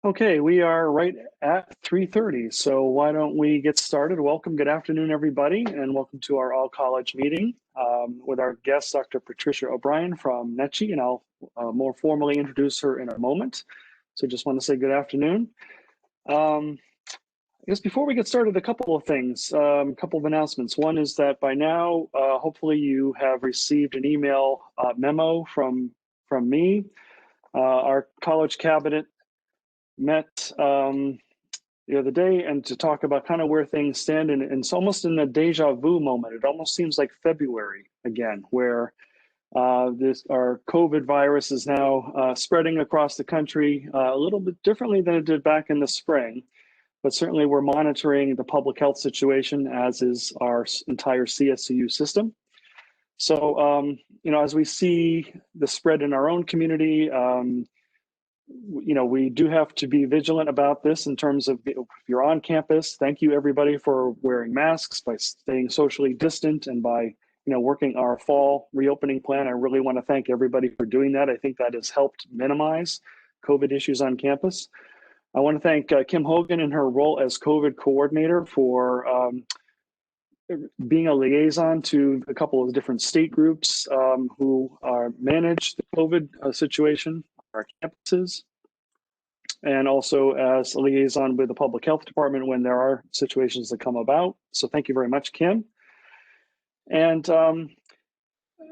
Okay, we are right at 3:30, so why don't we get started? Welcome, good afternoon, everybody, and welcome to our all-college meeting with our guest, Dr. Patricia O'Brien from NECHE, and I'll more formally introduce her in a moment. So just want to say good afternoon. I guess before we get started, a couple of things, a couple of announcements. One is that by now, hopefully you have received an email memo from me. Our college cabinet met the other day and to talk about kind of where things stand, and it's almost in a deja vu moment. It almost seems like February again, where our COVID virus is now spreading across the country a little bit differently than it did back in the spring, but certainly we're monitoring the public health situation, as is our entire CSCU system. So, as we see the spread in our own community, we do have to be vigilant about this in terms of if you're on campus. Thank you, everybody, for wearing masks, by staying socially distant, and by working our fall reopening plan. I really want to thank everybody for doing that. I think that has helped minimize COVID issues on campus. I want to thank Kim Hogan in her role as COVID coordinator for being a liaison to a couple of different state groups who manage the COVID situation on our campuses, and also as a liaison with the public health department when there are situations that come about. So thank you very much, Kim. And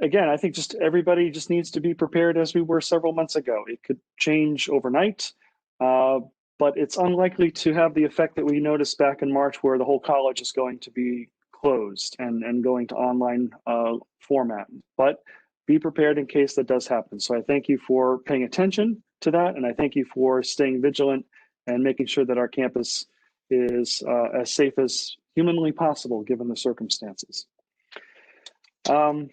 again, I think just everybody just needs to be prepared as we were several months ago. It could change overnight, but it's unlikely to have the effect that we noticed back in March, where the whole college is going to be closed and going to online format. But be prepared in case that does happen. So I thank you for paying attention to that, and I thank you for staying vigilant and making sure that our campus is as safe as humanly possible given the circumstances. I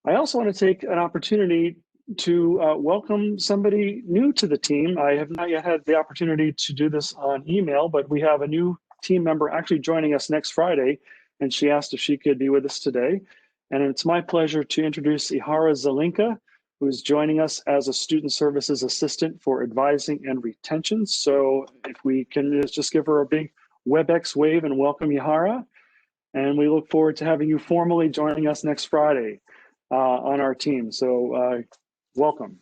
also want to take an opportunity to welcome somebody new to the team. I have not yet had the opportunity to do this on email, but we have a new team member actually joining us next Friday, and she asked if she could be with us today. And it's my pleasure to introduce Ihara Zelinka, who is joining us as a Student Services Assistant for Advising and Retention. So if we can just give her a big WebEx wave and welcome Ihara. And we look forward to having you formally joining us next Friday on our team. So welcome.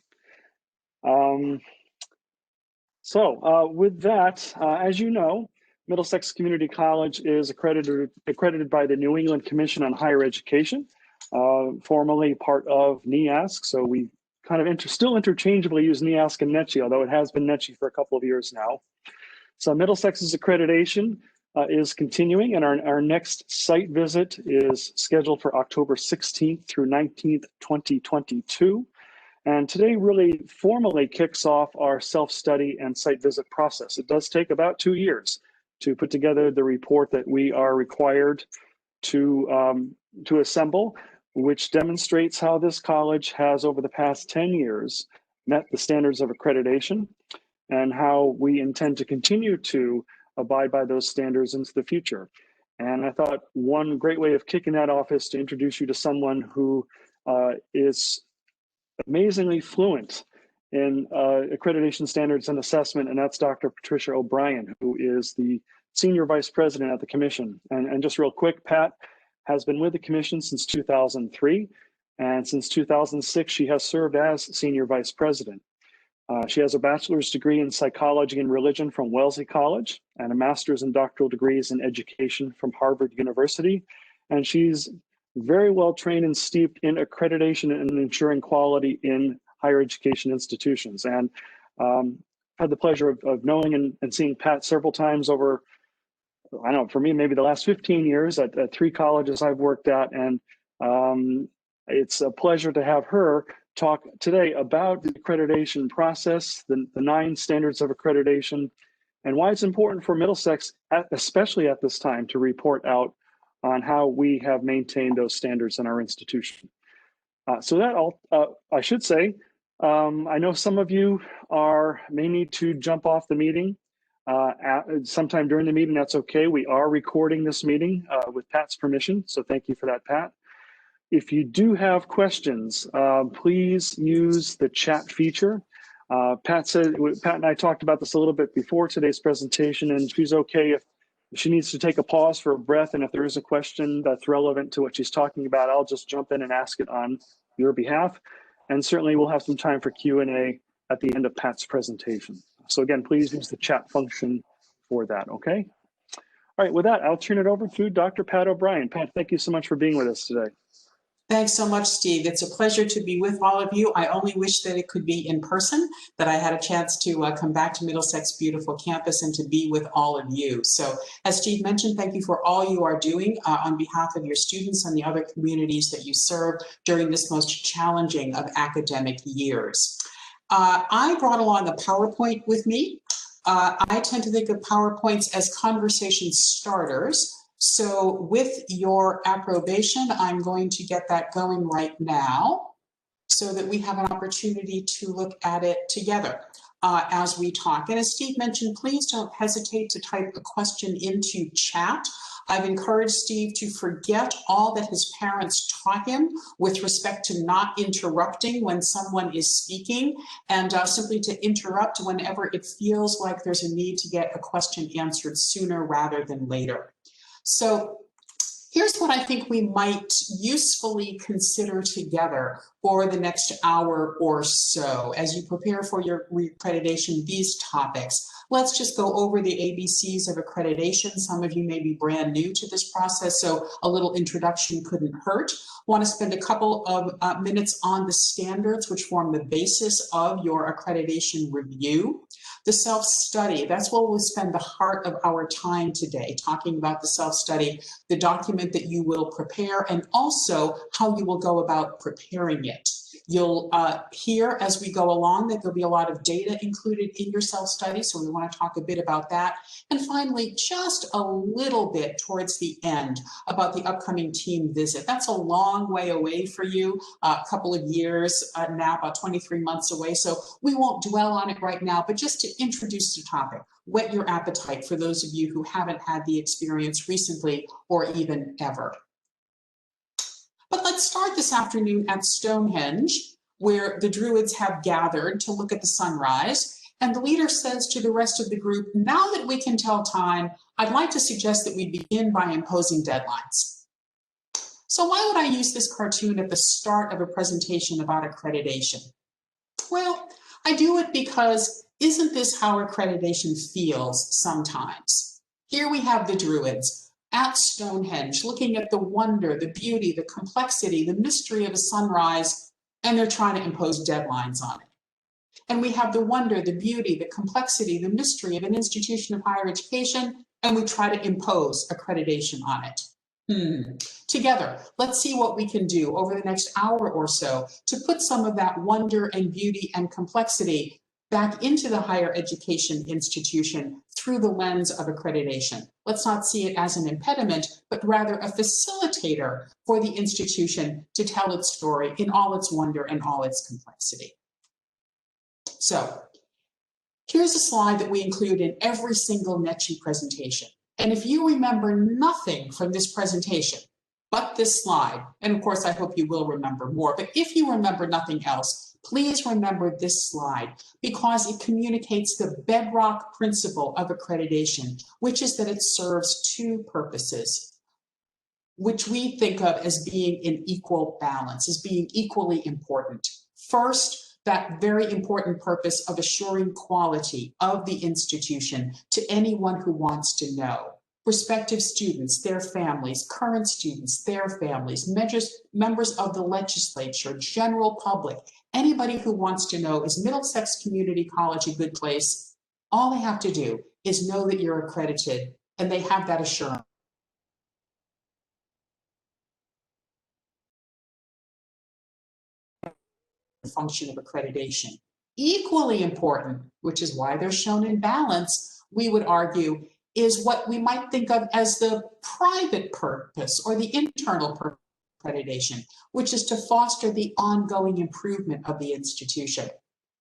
With that, as you know, Middlesex Community College is accredited by the New England Commission on Higher Education, formerly part of NEASC. So we kind of still interchangeably use NEASC and NECHE, although it has been NECHE for a couple of years now. So Middlesex's accreditation is continuing, and our next site visit is scheduled for October 16th through 19th, 2022. And today really formally kicks off our self-study and site visit process. It does take about 2 years to put together the report that we are required to assemble, which demonstrates how this college has, over the past 10 years, met the standards of accreditation, and how we intend to continue to abide by those standards into the future. And I thought one great way of kicking that off is to introduce you to someone who is amazingly fluent in accreditation standards and assessment, and that's Dr. Patricia O'Brien, who is the Senior Vice President at the Commission. And just real quick, Pat has been with the Commission since 2003, and since 2006, she has served as Senior Vice President. She has a bachelor's degree in psychology and religion from Wellesley College, and a master's and doctoral degrees in education from Harvard University. And she's very well trained and steeped in accreditation and ensuring quality in higher education institutions. And had the pleasure of knowing and seeing Pat several times over, I don't know, for me, maybe the last 15 years at 3 colleges I've worked at. And it's a pleasure to have her talk today about the accreditation process, the 9 standards of accreditation, and why it's important for Middlesex, especially at this time, to report out on how we have maintained those standards in our institution. So that I should say, I know some of you may need to jump off the meeting sometime during the meeting. That's okay. We are recording this meeting with Pat's permission, so thank you for that, Pat. If you do have questions, please use the chat feature. Pat and I talked about this a little bit before today's presentation, and she's okay if she needs to take a pause for a breath, and if there is a question that's relevant to what she's talking about, I'll just jump in and ask it on your behalf. And certainly we'll have some time for Q&A at the end of Pat's presentation. So again, please use the chat function for that, okay? All right, with that, I'll turn it over to Dr. Pat O'Brien. Pat, thank you so much for being with us today. Thanks so much, Steve. It's a pleasure to be with all of you. I only wish that it could be in person, that I had a chance to come back to Middlesex' beautiful campus and to be with all of you. So as Steve mentioned, thank you for all you are doing on behalf of your students and the other communities that you serve during this most challenging of academic years. I brought along a PowerPoint with me. I tend to think of PowerPoints as conversation starters. So with your approbation, I'm going to get that going right now so that we have an opportunity to look at it together as we talk. And as Steve mentioned, please don't hesitate to type a question into chat. I've encouraged Steve to forget all that his parents taught him with respect to not interrupting when someone is speaking, and simply to interrupt whenever it feels like there's a need to get a question answered sooner rather than later. So here's what I think we might usefully consider together for the next hour or so as you prepare for your reaccreditation, these topics. Let's just go over the ABCs of accreditation. Some of you may be brand new to this process, so a little introduction couldn't hurt. Want to spend a couple of minutes on the standards which form the basis of your accreditation review. The self-study, that's where we'll spend the heart of our time today, talking about the self-study, the document that you will prepare, and also how you will go about preparing it. You'll hear as we go along that there'll be a lot of data included in your self-study, so we want to talk a bit about that. And finally, just a little bit towards the end about the upcoming team visit. That's a long way away for you, a couple of years now, about 23 months away, so we won't dwell on it right now, but just to introduce the topic, whet your appetite for those of you who haven't had the experience recently or even ever. But let's start this afternoon at Stonehenge, where the Druids have gathered to look at the sunrise. And the leader says to the rest of the group, now that we can tell time, I'd like to suggest that we begin by imposing deadlines. So why would I use this cartoon at the start of a presentation about accreditation? Well, I do it because isn't this how accreditation feels sometimes? Here we have the Druids at Stonehenge, looking at the wonder, the beauty, the complexity, the mystery of a sunrise, and they're trying to impose deadlines on it. And we have the wonder, the beauty, the complexity, the mystery of an institution of higher education, and we try to impose accreditation on it. Together, let's see what we can do over the next hour or so to put some of that wonder and beauty and complexity back into the higher education institution through the lens of accreditation. Let's not see it as an impediment, but rather a facilitator for the institution to tell its story in all its wonder and all its complexity. So here's a slide that we include in every single NECHE presentation. And if you remember nothing from this presentation, but this slide, and of course I hope you will remember more, but if you remember nothing else, please remember this slide because it communicates the bedrock principle of accreditation, which is that it serves two purposes, which we think of as being in equal balance, as being equally important. First, that very important purpose of assuring quality of the institution to anyone who wants to know. Prospective students, their families, current students, their families, members of the legislature, general public, anybody who wants to know, is Middlesex Community College a good place? All they have to do is know that you're accredited, and they have that assurance. The function of accreditation. Equally important, which is why they're shown in balance, we would argue, is what we might think of as the private purpose or the internal purpose of accreditation, which is to foster the ongoing improvement of the institution.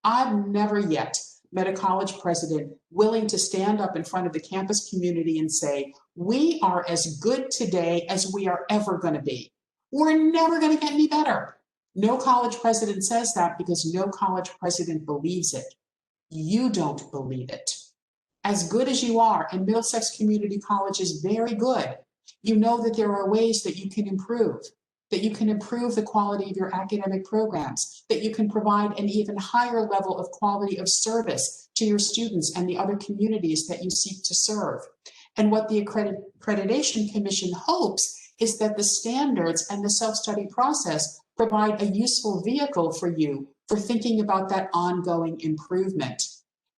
I've never yet met a college president willing to stand up in front of the campus community and say, we are as good today as we are ever going to be. We're never going to get any better. No college president says that because no college president believes it. You don't believe it. As good as you are, and Middlesex Community College is very good, you know that there are ways that you can improve the quality of your academic programs, that you can provide an even higher level of quality of service to your students and the other communities that you seek to serve. And what the Accreditation Commission hopes is that the standards and the self-study process provide a useful vehicle for you for thinking about that ongoing improvement.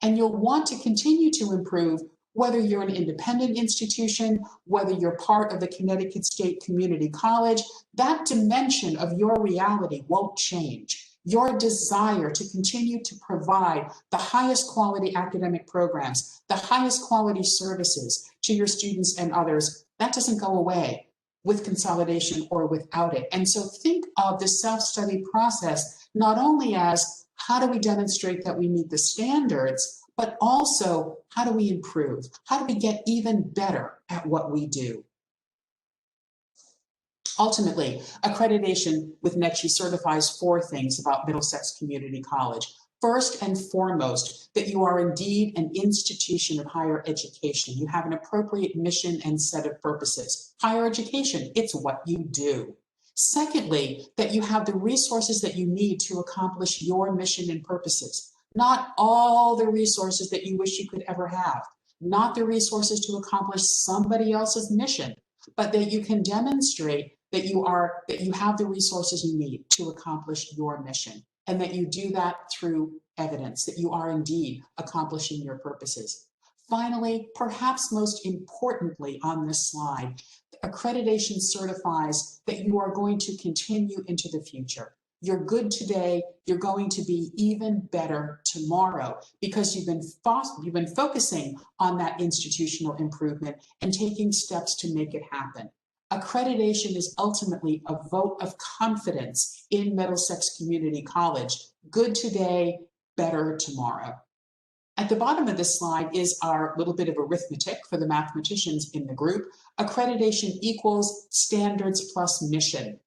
And you'll want to continue to improve whether you're an independent institution, whether you're part of the Connecticut State Community College. That dimension of your reality won't change. Your desire to continue to provide the highest quality academic programs, the highest quality services to your students and others, that doesn't go away with consolidation or without it. And so think of the self-study process not only as how do we demonstrate that we meet the standards, but also how do we improve? How do we get even better at what we do? Ultimately, accreditation with NECHE certifies 4 things about Middlesex Community College. First and foremost, that you are indeed an institution of higher education. You have an appropriate mission and set of purposes. Higher education, it's what you do. Secondly, that you have the resources that you need to accomplish your mission and purposes. Not all the resources that you wish you could ever have, not the resources to accomplish somebody else's mission, but that you can demonstrate that you have the resources you need to accomplish your mission, and that you do that through evidence that you are indeed accomplishing your purposes. Finally, perhaps most importantly on this slide, accreditation certifies that you are going to continue into the future. You're good today, you're going to be even better tomorrow because you've been focusing on that institutional improvement and taking steps to make it happen. Accreditation is ultimately a vote of confidence in Middlesex Community College. Good today, better tomorrow. At the bottom of this slide is our little bit of arithmetic for the mathematicians in the group. Accreditation equals standards plus mission.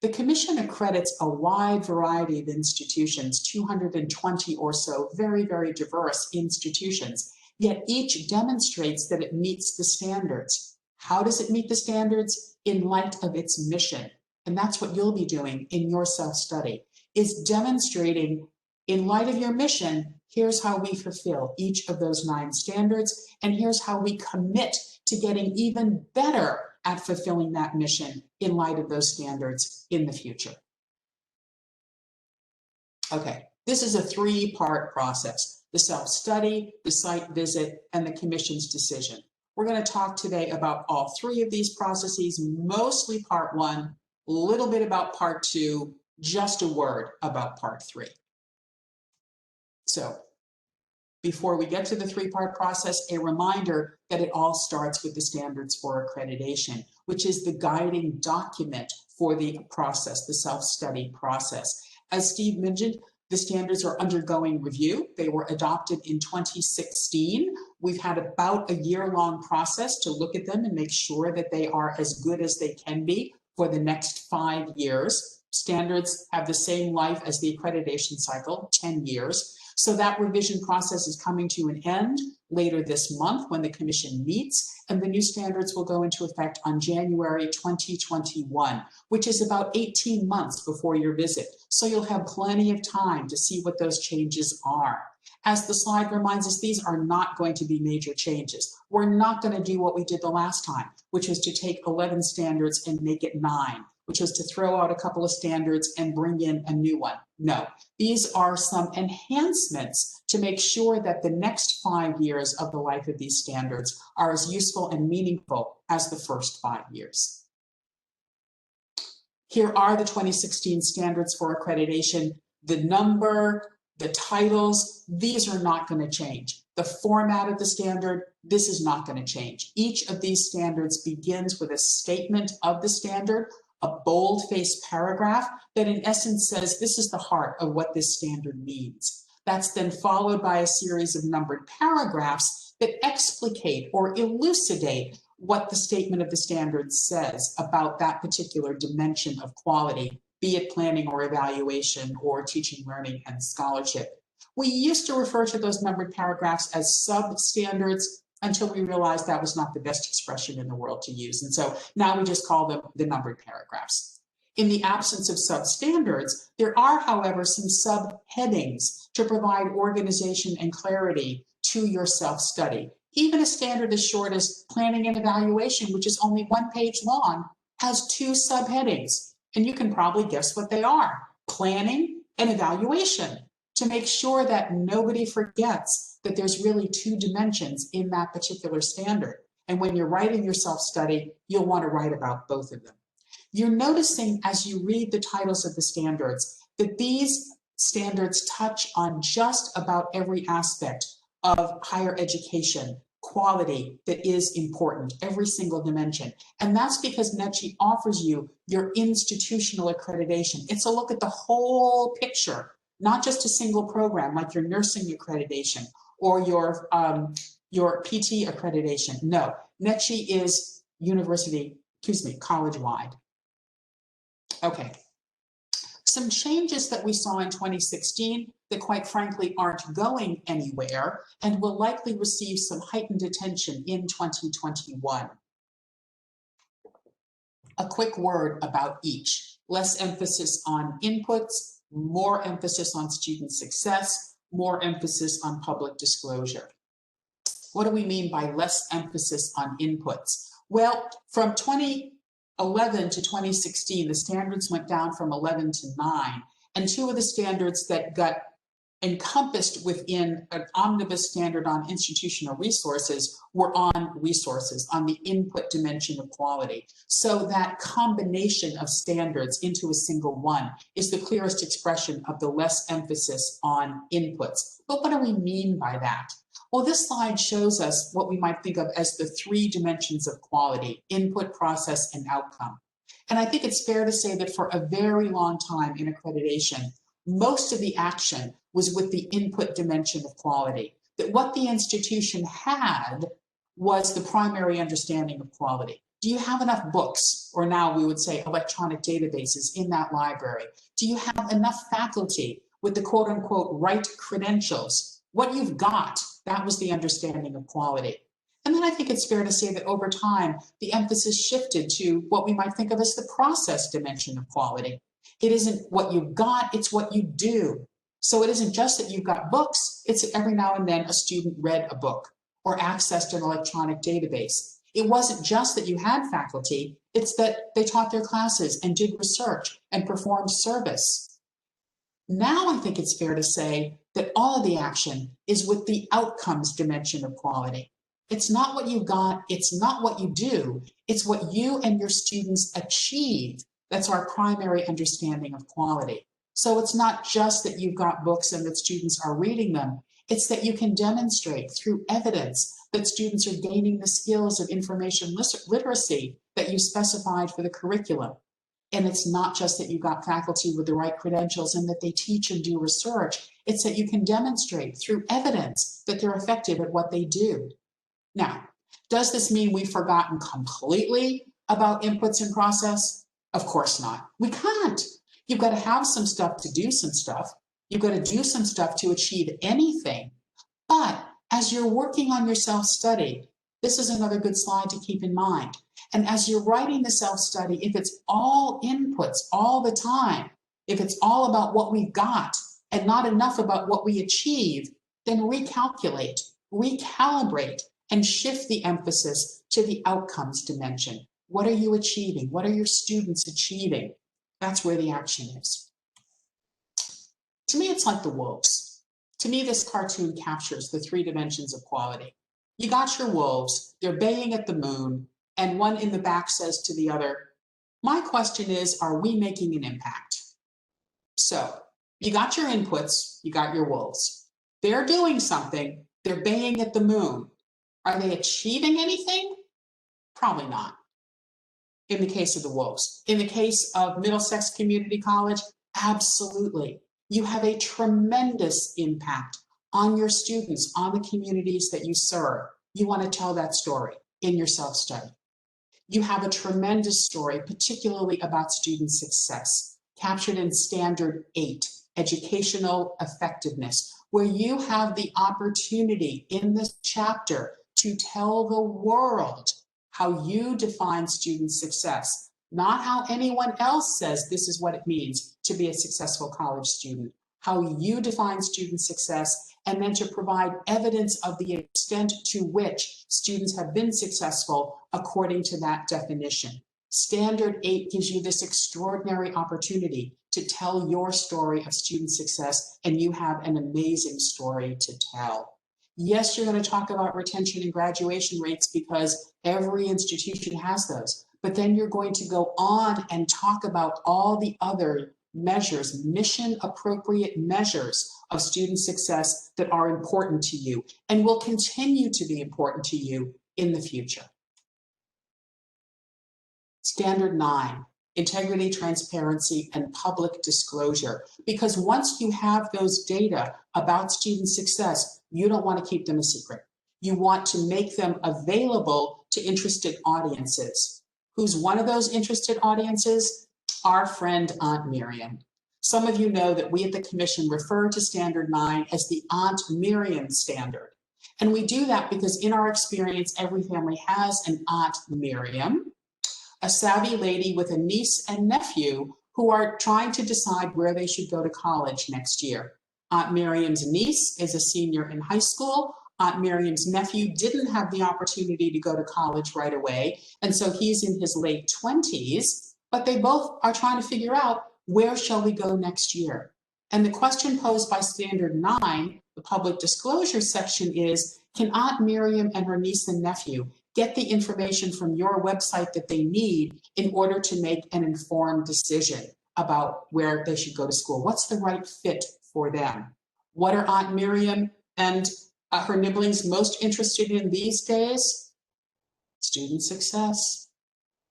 The Commission accredits a wide variety of institutions, 220 or so, very, very diverse institutions, yet each demonstrates that it meets the standards. How does it meet the standards? In light of its mission. And that's what you'll be doing in your self-study, is demonstrating in light of your mission, here's how we fulfill each of those 9 standards, and here's how we commit to getting even better at fulfilling that mission in light of those standards in the future. Okay, this is a 3-part process: the self-study, the site visit, and the Commission's decision. We're going to talk today about all 3 of these processes, mostly part 1, a little bit about part 2, just a word about part 3. So before we get to the 3-part process, a reminder that it all starts with the standards for accreditation, which is the guiding document for the process, the self-study process. As Steve mentioned, the standards are undergoing review. They were adopted in 2016. We've had about a year-long process to look at them and make sure that they are as good as they can be for the next 5 years. Standards have the same life as the accreditation cycle, 10 years. So that revision process is coming to an end later this month when the Commission meets, and the new standards will go into effect on January 2021, which is about 18 months before your visit. So you'll have plenty of time to see what those changes are. As the slide reminds us, these are not going to be major changes. We're not going to do what we did the last time, which was to take 11 standards and make it 9, which was to throw out a couple of standards and bring in a new one. No, these are some enhancements to make sure that the next 5 years of the life of these standards are as useful and meaningful as the first 5 years. Here are the 2016 standards for accreditation. The number, the titles, these are not going to change. The format of the standard, this is not going to change. Each of these standards begins with a statement of the standard, a bold-faced paragraph that in essence says this is the heart of what this standard means. That's then followed by a series of numbered paragraphs that explicate or elucidate what the statement of the standard says about that particular dimension of quality be it planning or evaluation or teaching, learning, and scholarship. We used to refer to those numbered paragraphs as sub-standards until we realized that was not the best expression in the world to use. And so now we just call them the numbered paragraphs. In the absence of substandards, there are, however, some subheadings to provide organization and clarity to your self-study. Even a standard as short as planning and evaluation, which is only 1 page long, has 2 subheadings. And you can probably guess what they are: planning and evaluation, to make sure that nobody forgets that there's really 2 dimensions in that particular standard. And when you're writing your self-study, you'll want to write about both of them. You're noticing as you read the titles of the standards that these standards touch on just about every aspect of higher education, quality that is important, every single dimension. And that's because NECHE offers you your institutional accreditation. It's a look at the whole picture, not just a single program like your nursing accreditation or your PT accreditation. No, NECHE is college-wide. Okay, some changes that we saw in 2016 that quite frankly aren't going anywhere and will likely receive some heightened attention in 2021. A quick word about each. Less emphasis on inputs, more emphasis on student success, more emphasis on public disclosure. What do we mean by less emphasis on inputs? Well, from 2011 to 2016, the standards went down from 11 to 9, and 2 of the standards that got encompassed within an omnibus standard on institutional resources were on resources, on the input dimension of quality. So that combination of standards into a single one is the clearest expression of the less emphasis on inputs. But what do we mean by that? Well, this slide shows us what we might think of as the 3 dimensions of quality: input, process, and outcome. And I think it's fair to say that for a very long time in accreditation, most of the action was with the input dimension of quality, that what the institution had was the primary understanding of quality. Do you have enough books, or now we would say electronic databases, in that library? Do you have enough faculty with the quote unquote right credentials? What you've got, that was the understanding of quality. And then I think it's fair to say that over time, the emphasis shifted to what we might think of as the process dimension of quality. It isn't what you've got, it's what you do. So it isn't just that you've got books, it's every now and then a student read a book or accessed an electronic database. It wasn't just that you had faculty, it's that they taught their classes and did research and performed service. Now I think it's fair to say that all of the action is with the outcomes dimension of quality. It's not what you got, it's not what you do, it's what you and your students achieve. That's our primary understanding of quality. So it's not just that you've got books and that students are reading them, it's that you can demonstrate through evidence that students are gaining the skills of information literacy that you specified for the curriculum. And it's not just that you've got faculty with the right credentials and that they teach and do research, it's that you can demonstrate through evidence that they're effective at what they do. Now, does this mean we've forgotten completely about inputs and process? Of course not. We can't. You've got to have some stuff to do some stuff. You've got to do some stuff to achieve anything. But as you're working on your self-study, this is another good slide to keep in mind. And as you're writing the self-study, if it's all inputs all the time, if it's all about what we've got and not enough about what we achieve, then recalculate, recalibrate, and shift the emphasis to the outcomes dimension. What are you achieving? What are your students achieving? That's where the action is. To me, it's like the wolves. To me, this cartoon captures the 3 dimensions of quality. You got your wolves, they're baying at the moon, and one in the back says to the other, my question is, are we making an impact? So you got your inputs, you got your wolves. They're doing something, they're baying at the moon. Are they achieving anything? Probably not. In the case of the wolves. In the case of Middlesex Community College, absolutely. You have a tremendous impact on your students, on the communities that you serve. You want to tell that story in your self-study. You have a tremendous story, particularly about student success. captured in Standard 8, Educational Effectiveness, where you have the opportunity in this chapter to tell the world how you define student success, not how anyone else says this is what it means to be a successful college student, how you define student success, and then to provide evidence of the extent to which students have been successful according to that definition. Standard 8 gives you this extraordinary opportunity to tell your story of student success, and you have an amazing story to tell. Yes, you're going to talk about retention and graduation rates because every institution has those, but then you're going to go on and talk about all the other measures, mission appropriate measures of student success that are important to you and will continue to be important to you in the future. Standard 9, integrity, transparency, and public disclosure. Because once you have those data about student success, you don't want to keep them a secret. You want to make them available to interested audiences. Who's one of those interested audiences? Our friend Aunt Miriam. Some of you know that we at the Commission refer to Standard 9 as the Aunt Miriam standard. And we do that because in our experience, every family has an Aunt Miriam, a savvy lady with a niece and nephew who are trying to decide where they should go to college next year. Aunt Miriam's niece is a senior in high school. Aunt Miriam's nephew didn't have the opportunity to go to college right away, and so he's in his late 20s, but they both are trying to figure out, where shall we go next year? And the question posed by Standard 9, the public disclosure section, is, can Aunt Miriam and her niece and nephew get the information from your website that they need in order to make an informed decision about where they should go to school? What's the right fit for them? What are Aunt Miriam and her nibblings most interested in these days? Student success.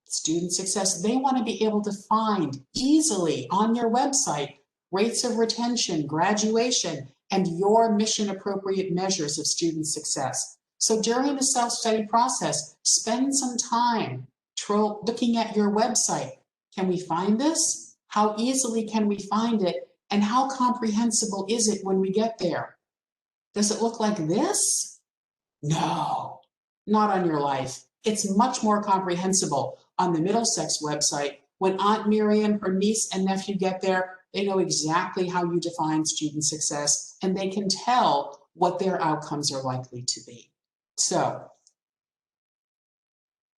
Student success. They want to be able to find easily on your website rates of retention, graduation, and your mission appropriate measures of student success. So during the self-study process, spend some time looking at your website. Can we find this? How easily can we find it? And how comprehensible is it when we get there? Does it look like this? No, not on your life. It's much more comprehensible on the Middlesex website. When Aunt Miriam, her niece and nephew get there, they know exactly how you define student success, and they can tell what their outcomes are likely to be. So,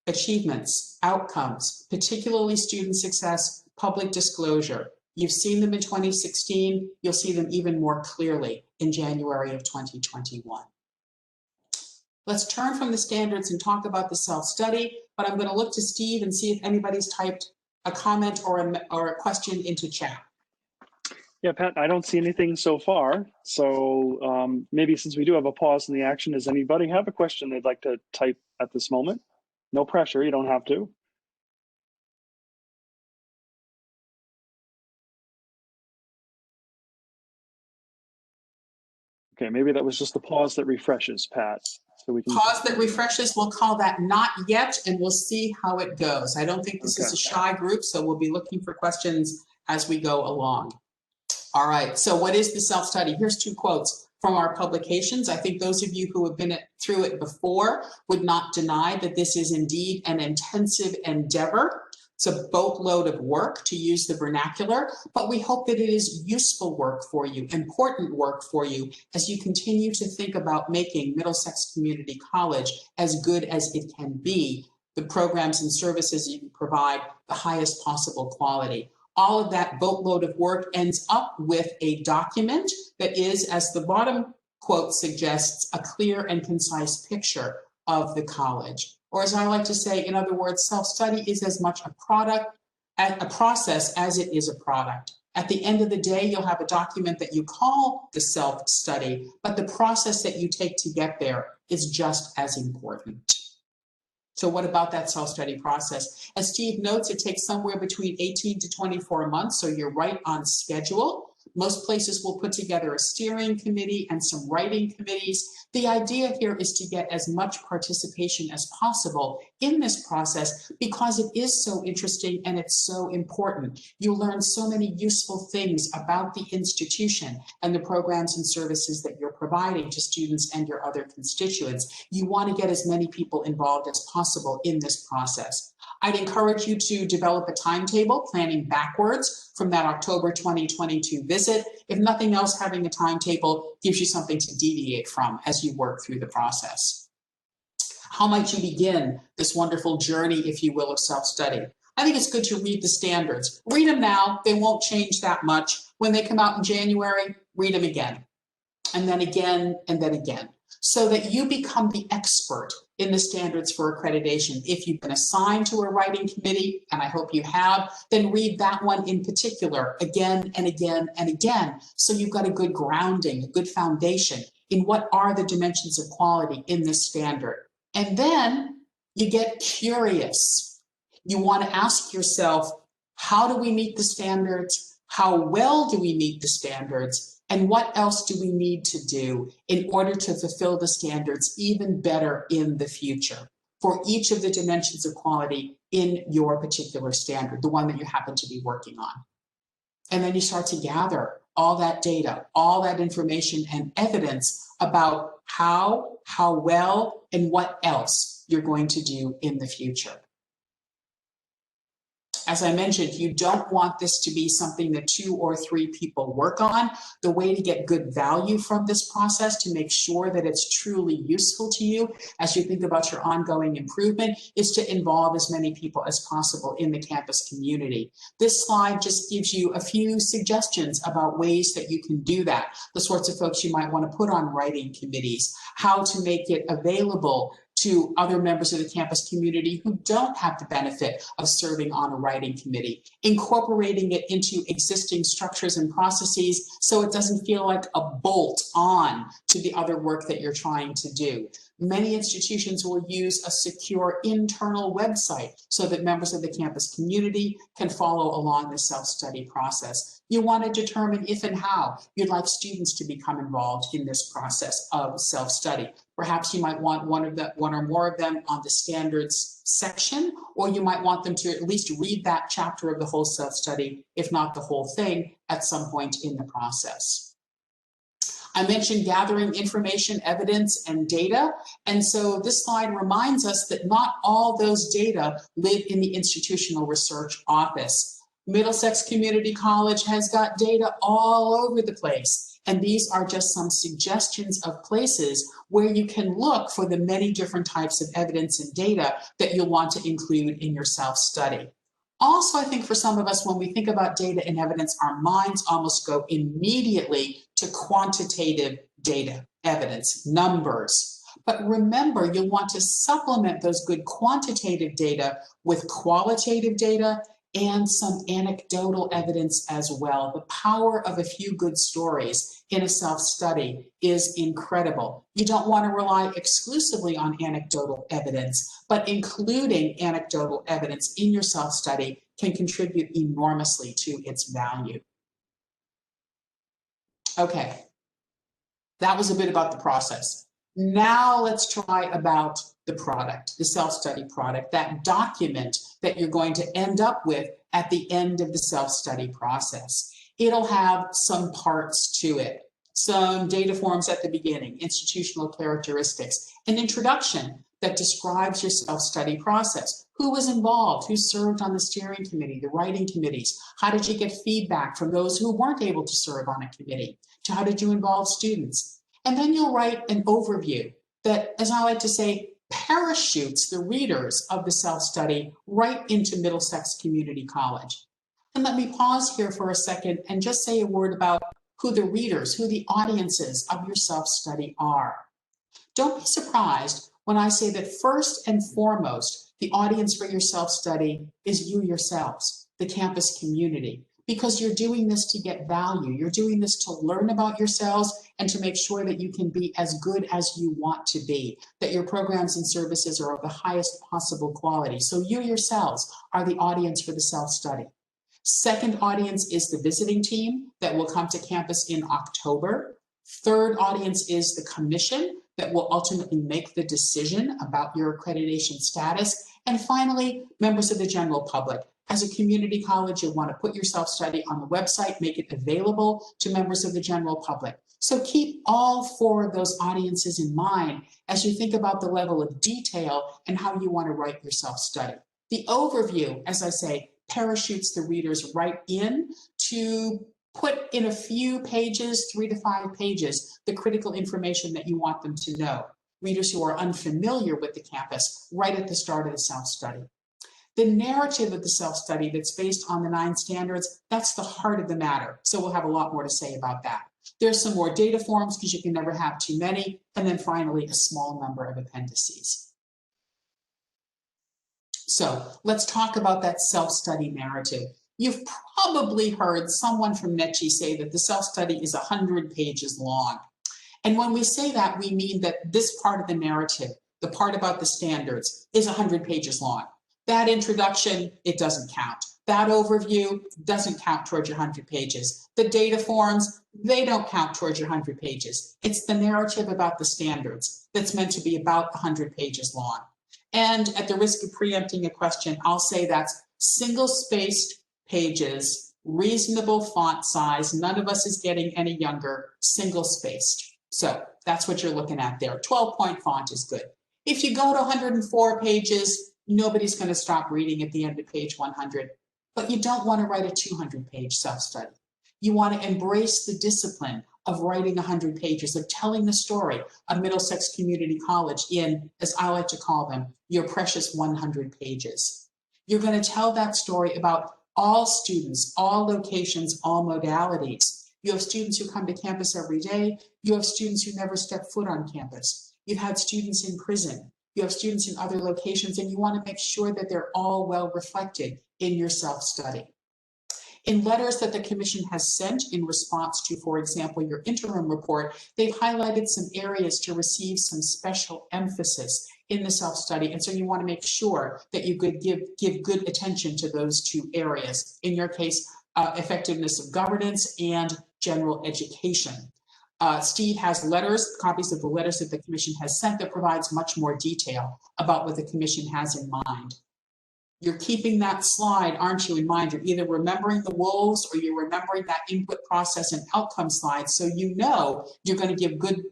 achievements, outcomes, particularly student success, public disclosure. You've seen them in 2016, you'll see them even more clearly in January of 2021. Let's turn from the standards and talk about the self-study, but I'm going to look to Steve and see if anybody's typed a comment or a question into chat. Yeah, Pat, I don't see anything so far. So maybe since we do have a pause in the action, does anybody have a question they'd like to type at this moment? No pressure, you don't have to. Okay, maybe that was just the pause that refreshes, Pat. So we can pause that refreshes, we'll call that not yet, and we'll see how it goes. I don't think this is a shy group, so we'll be looking for questions as we go along. All right, so what is the self-study? Here's two quotes from our publications. I think those of you who have been through it before would not deny that this is indeed an intensive endeavor. It's a boatload of work, to use the vernacular, but we hope that it is useful work for you, important work for you, as you continue to think about making Middlesex Community College as good as it can be, the programs and services you provide, the highest possible quality. All of that boatload of work ends up with a document that is, as the bottom quote suggests, a clear and concise picture of the college. Or as I like to say, in other words, self-study is as much a process as it is a product. At the end of the day, you'll have a document that you call the self-study, but the process that you take to get there is just as important. So what about that self-study process? As Steve notes, it takes somewhere between 18 to 24 months, so you're right on schedule. Most places will put together a steering committee and some writing committees. The idea here is to get as much participation as possible in this process because it is so interesting and it's so important. You learn so many useful things about the institution and the programs and services that you're providing to students and your other constituents. You want to get as many people involved as possible in this process. I'd encourage you to develop a timetable planning backwards from that October 2022 visit. If nothing else, having a timetable gives you something to deviate from as you work through the process. How might you begin this wonderful journey, if you will, of self-study? I think it's good to read the standards. Read them now, they won't change that much. When they come out in January, read them again, and then again, and then again, so that you become the expert in the standards for accreditation. If you've been assigned to a writing committee, and I hope you have, then read that one in particular again and again and again, so you've got a good grounding, a good foundation in what are the dimensions of quality in this standard. And then you get curious. You want to ask yourself, how do we meet the standards? How well do we meet the standards? And what else do we need to do in order to fulfill the standards even better in the future for each of the dimensions of quality in your particular standard, the one that you happen to be working on? And then you start to gather all that data, all that information and evidence about how well, and what else you're going to do in the future. As I mentioned, you don't want this to be something that 2 or 3 people work on. The way to get good value from this process, to make sure that it's truly useful to you as you think about your ongoing improvement, is to involve as many people as possible in the campus community. This slide just gives you a few suggestions about ways that you can do that, the sorts of folks you might want to put on writing committees, how to make it available to other members of the campus community who don't have the benefit of serving on a writing committee, incorporating it into existing structures and processes so it doesn't feel like a bolt on to the other work that you're trying to do. Many institutions will use a secure internal website so that members of the campus community can follow along the self-study process. You want to determine if and how you'd like students to become involved in this process of self-study. Perhaps you might want one or more of them on the standards section, or you might want them to at least read that chapter of the whole self-study, if not the whole thing, at some point in the process. I mentioned gathering information, evidence, and data. And so this slide reminds us that not all those data live in the institutional research office. Middlesex Community College has got data all over the place. And these are just some suggestions of places where you can look for the many different types of evidence and data that you'll want to include in your self-study. Also, I think for some of us, when we think about data and evidence, our minds almost go immediately to quantitative data, evidence, numbers. But remember, you'll want to supplement those good quantitative data with qualitative data and some anecdotal evidence as well. The power of a few good stories in a self-study is incredible. You don't want to rely exclusively on anecdotal evidence, but including anecdotal evidence in your self-study can contribute enormously to its value. Okay, that was a bit about the process. Now let's try about the product, the self-study product, that document that you're going to end up with at the end of the self-study process. It'll have some parts to it, some data forms at the beginning, institutional characteristics, an introduction that describes your self-study process. Who was involved? Who served on the steering committee, the writing committees? How did you get feedback from those who weren't able to serve on a committee? How did you involve students? And then you'll write an overview that, as I like to say, parachutes the readers of the self-study right into Middlesex Community College. And let me pause here for a second and just say a word about who the readers, who the audiences of your self-study are. Don't be surprised when I say that first and foremost, the audience for your self-study is you yourselves, the campus community, because you're doing this to get value. You're doing this to learn about yourselves and to make sure that you can be as good as you want to be, that your programs and services are of the highest possible quality. So you yourselves are the audience for the self-study. Second audience is the visiting team that will come to campus in October. Third audience is the commission that will ultimately make the decision about your accreditation status. And finally, members of the general public. As a community college, you'll want to put your self-study on the website, make it available to members of the general public. So keep all four of those audiences in mind as you think about the level of detail and how you want to write your self-study. The overview, as I say, parachutes the readers right in to put in a few pages, 3 to 5 pages, the critical information that you want them to know. Readers who are unfamiliar with the campus right at the start of the self-study. The narrative of the self-study that's based on the 9 standards, that's the heart of the matter. So we'll have a lot more to say about that. There's some more data forms because you can never have too many. And then finally, a small number of appendices. So let's talk about that self-study narrative. You've probably heard someone from NECHE say that the self-study is 100 pages long. And when we say that, we mean that this part of the narrative, the part about the standards, is 100 pages long. That introduction, it doesn't count. That overview doesn't count towards your 100 pages. The data forms, they don't count towards your 100 pages. It's the narrative about the standards that's meant to be about 100 pages long. And at the risk of preempting a question, I'll say that's single-spaced pages, reasonable font size. None of us is getting any younger, single-spaced. So that's what you're looking at there. 12-point font is good. If you go to 104 pages, nobody's going to stop reading at the end of page 100. But you don't want to write a 200-page self-study. You want to embrace the discipline of writing 100 pages, of telling the story of Middlesex Community College in, as I like to call them, your precious 100 pages. You're going to tell that story about all students, all locations, all modalities. You have students who come to campus every day. You have students who never step foot on campus. You've had students in prison. You have students in other locations, and you want to make sure that they're all well reflected in your self-study. In letters that the Commission has sent in response to, for example, your interim report, they've highlighted some areas to receive some special emphasis in the self-study. And so you want to make sure that you could give good attention to those 2 areas. In your case, effectiveness of governance and general education. Steve has letters, copies of the letters that the Commission has sent that provides much more detail about what the Commission has in mind. You're keeping that slide, aren't you, in mind? You're either remembering the wolves or you're remembering that input process and outcome slide, so you know you're going to give good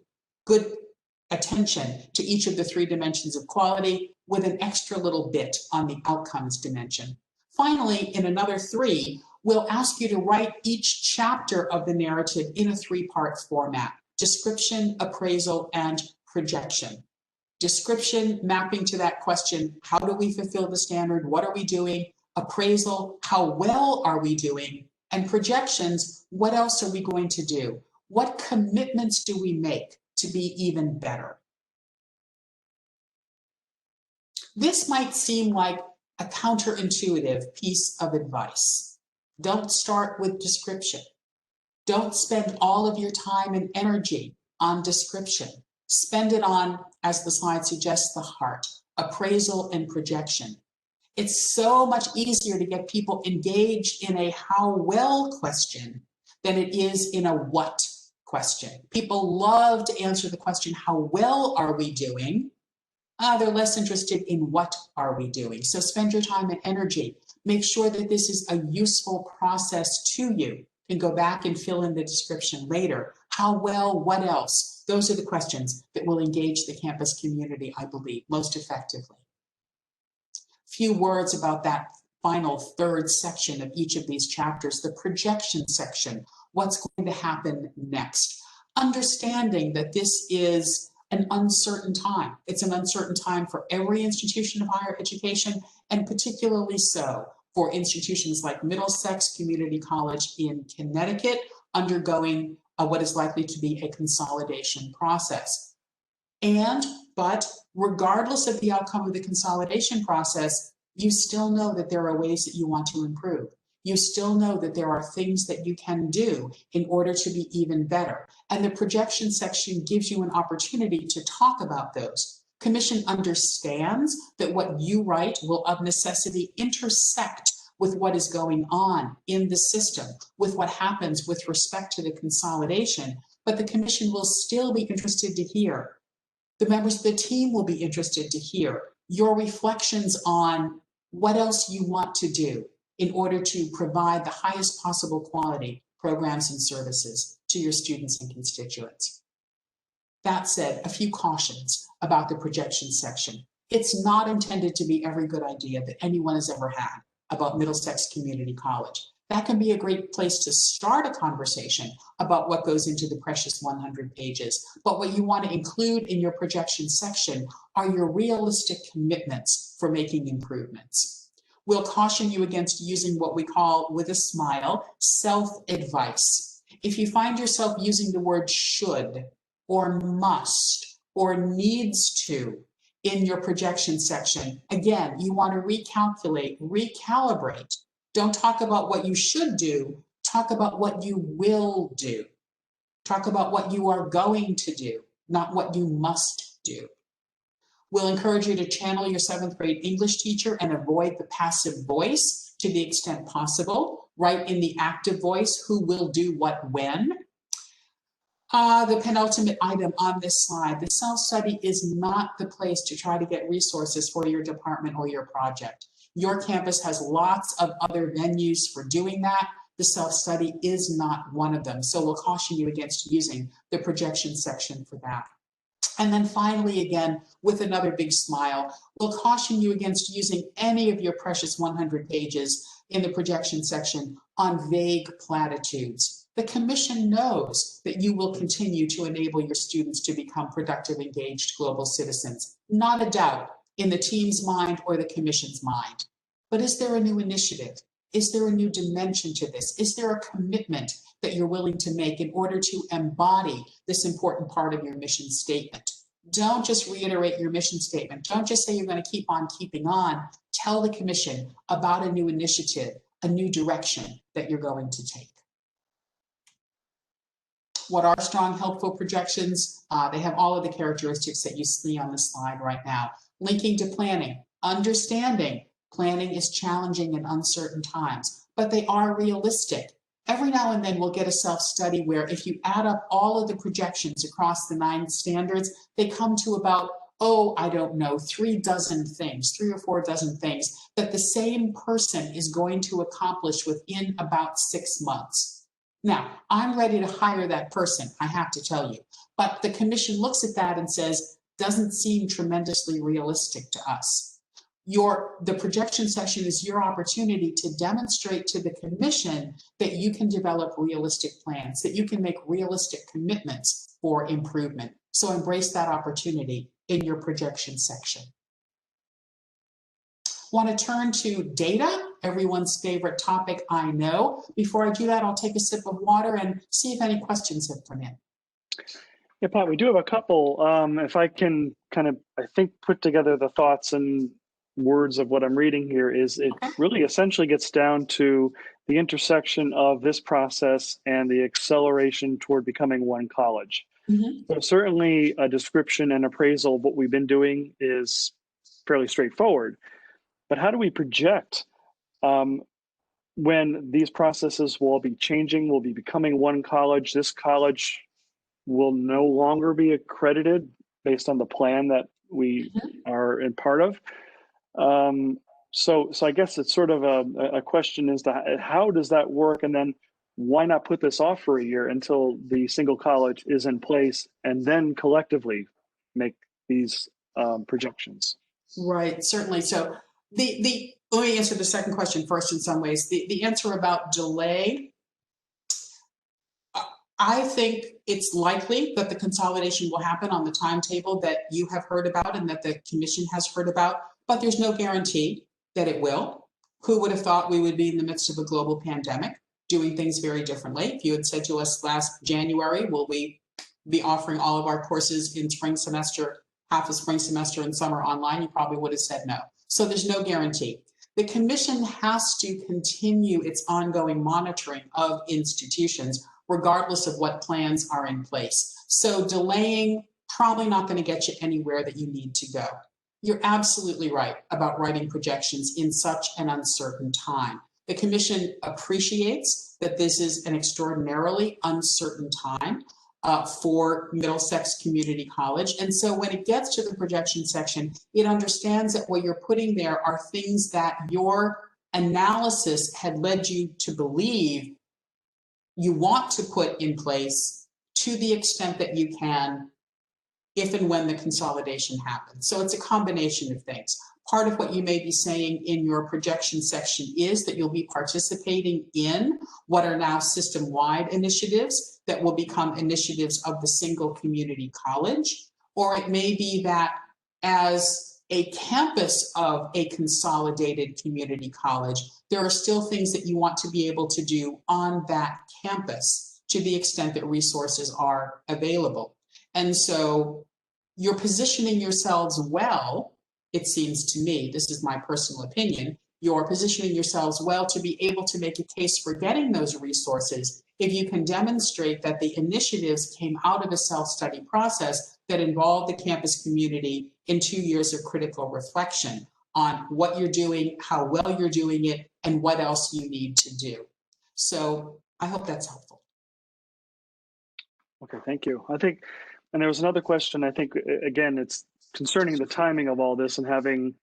attention to each of the 3 dimensions of quality with an extra little bit on the outcomes dimension. Finally, in another 3, we'll ask you to write each chapter of the narrative in a 3-part format: description, appraisal, and projection. Description, mapping to that question, how do we fulfill the standard? What are we doing? Appraisal, how well are we doing? And projections, what else are we going to do? What commitments do we make to be even better? This might seem like a counterintuitive piece of advice. Don't start with description. Don't spend all of your time and energy on description. Spend it on, as the slide suggests, the heart, appraisal and projection. It's so much easier to get people engaged in a how well question than it is in a what question. People love to answer the question, how well are we doing? They're less interested in what are we doing. So spend your time and energy. Make sure that this is a useful process to you. And go back and fill in the description later. How well, what else? Those are the questions that will engage the campus community, I believe, most effectively. Few words about that final 3rd section of each of these chapters, the projection section. What's going to happen next? Understanding that this is an uncertain time. It's an uncertain time for every institution of higher education, and particularly so for institutions like Middlesex Community College in Connecticut, undergoing what is likely to be a consolidation process. But regardless of the outcome of the consolidation process, you still know that there are ways that you want to improve. You still know that there are things that you can do in order to be even better. And the projection section gives you an opportunity to talk about those. Commission understands that what you write will of necessity intersect with what is going on in the system, with what happens with respect to the consolidation, but the Commission will still be interested to hear The members of the team will be interested to hear your reflections on what else you want to do in order to provide the highest possible quality programs and services to your students and constituents. That said, a few cautions about the projection section. It's not intended to be every good idea that anyone has ever had about Middlesex Community College. That can be a great place to start a conversation about what goes into the precious 100 pages. But what you want to include in your projection section are your realistic commitments for making improvements. We'll caution you against using what we call, with a smile, self-advice. If you find yourself using the word should or must or needs to in your projection section, again, you want to recalculate, recalibrate. Don't talk about what you should do, talk about what you will do. Talk about what you are going to do, not what you must do. We'll encourage you to channel your 7th grade English teacher and avoid the passive voice to the extent possible. Write in the active voice who will do what when. The penultimate item on this slide, the self-study is not the place to try to get resources for your department or your project. Your campus has lots of other venues for doing that. The self-study is not one of them. So we'll caution you against using the projection section for that. And then finally, again, with another big smile, we'll caution you against using any of your precious 100 pages in the projection section on vague platitudes. The Commission knows that you will continue to enable your students to become productive, engaged global citizens. Not a doubt in the team's mind or the Commission's mind. But is there a new initiative? Is there a new dimension to this? Is there a commitment that you're willing to make in order to embody this important part of your mission statement? Don't just reiterate your mission statement. Don't just say you're going to keep on keeping on. Tell the Commission about a new initiative, a new direction that you're going to take. What are strong, helpful projections? They have all of the characteristics that you see on the slide right now. Linking to planning, understanding. Planning is challenging in uncertain times, but they are realistic. Every now and then we'll get a self-study where if you add up all of the projections across the 9 standards, they come to about, oh, I don't know, 3 or 4 dozen things that the same person is going to accomplish within about 6 months. Now, I'm ready to hire that person, I have to tell you, but the Commission looks at that and says, doesn't seem tremendously realistic to us. The projection section is your opportunity to demonstrate to the Commission that you can develop realistic plans, that you can make realistic commitments for improvement. So embrace that opportunity in your projection section. Want to turn to data, everyone's favorite topic, I know. Before I do that, I'll take a sip of water and see if any questions have come in. Yeah, Pat, we do have a couple. If I can kind of, I think, put together the thoughts and words of what I'm reading here is it really essentially gets down to the intersection of this process and the acceleration toward becoming one college. So certainly a description and appraisal of what we've been doing is fairly straightforward, but how do we project when these processes will be changing, will be becoming one college? This college will no longer be accredited based on the plan that we are in part of. So I guess it's sort of a question as to how does that work, and then why not put this off for a year until the single college is in place and then collectively make these projections? Right, certainly. So let me answer the second question first in some ways. The answer about delay, I think it's likely that the consolidation will happen on the timetable that you have heard about and that the Commission has heard about, but there's no guarantee that it will. Who would have thought we would be in the midst of a global pandemic, doing things very differently? If you had said to us last January, will we be offering all of our courses in spring semester, half a spring semester and summer online, you probably would have said no. So there's no guarantee. The Commission has to continue its ongoing monitoring of institutions, regardless of what plans are in place. So delaying, probably not going to get you anywhere that you need to go. You're absolutely right about writing projections in such an uncertain time. The Commission appreciates that this is an extraordinarily uncertain time. for Middlesex Community College. And so when it gets to the projection section, it understands that what you're putting there are things that your analysis had led you to believe you want to put in place to the extent that you can if and when the consolidation happens. So it's a combination of things. Part of what you may be saying in your projection section is that you'll be participating in what are now system-wide initiatives that will become initiatives of the single community college. Or it may be that as a campus of a consolidated community college, there are still things that you want to be able to do on that campus to the extent that resources are available. And so you're positioning yourselves well. It seems to me, this is my personal opinion, you're positioning yourselves well to be able to make a case for getting those resources if you can demonstrate that the initiatives came out of a self-study process that involved the campus community in 2 years of critical reflection on what you're doing, how well you're doing it, and what else you need to do. So I hope that's helpful. Okay, thank you. I think, and there was another question, I think, again, it's concerning the timing of all this and having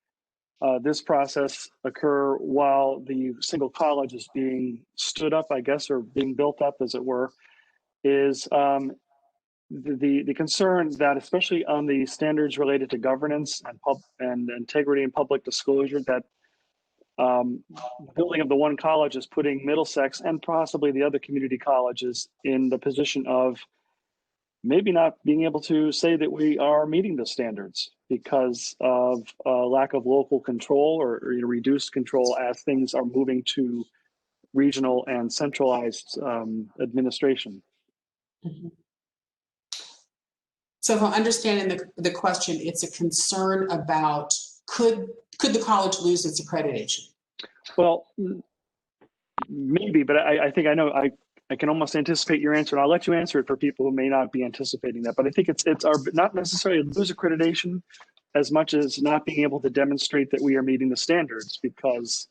this process occur while the single college is being stood up, I guess, or being built up, as it were, is the concern that, especially on the standards related to governance and integrity and public disclosure, that building of the one college is putting Middlesex and possibly the other community colleges in the position of maybe not being able to say that we are meeting the standards because of lack of local control or reduced control as things are moving to regional and centralized administration. Mm-hmm. So if I'm understanding the question, it's a concern about could the college lose its accreditation? Well, maybe, but I think I know I can almost anticipate your answer, and I'll let you answer it for people who may not be anticipating that. But I think it's our not necessarily lose accreditation as much as not being able to demonstrate that we are meeting the standards because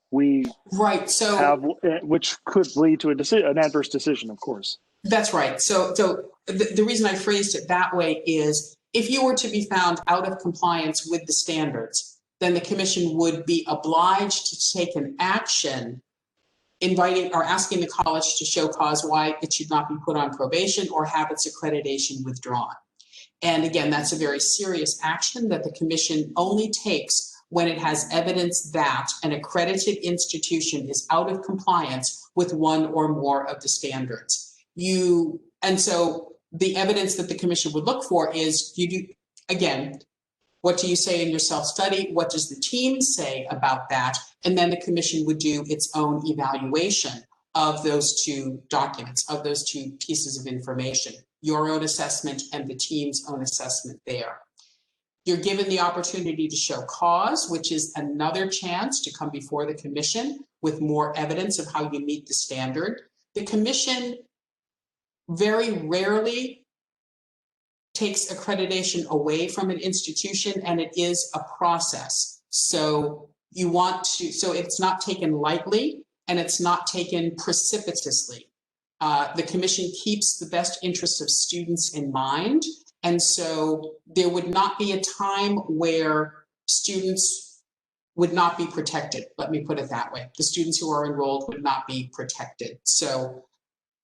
we have, which could lead to an adverse decision, of course. That's right. So the reason I phrased it that way is if you were to be found out of compliance with the standards, then the commission would be obliged to take an action inviting or asking the college to show cause why it should not be put on probation or have its accreditation withdrawn. And again, that's a very serious action that the commission only takes when it has evidence that an accredited institution is out of compliance with one or more of the standards. And so the evidence that the commission would look for is, again, what do you say in your self-study? What does the team say about that? And then the commission would do its own evaluation of those two documents, of those two pieces of information, your own assessment and the team's own assessment there. You're given the opportunity to show cause, which is another chance to come before the commission with more evidence of how you meet the standard. The commission very rarely takes accreditation away from an institution, and it is a process. So it's not taken lightly and it's not taken precipitously. The commission keeps the best interests of students in mind. And so there would not be a time where students would not be protected. Let me put it that way. The students who are enrolled would not be protected. So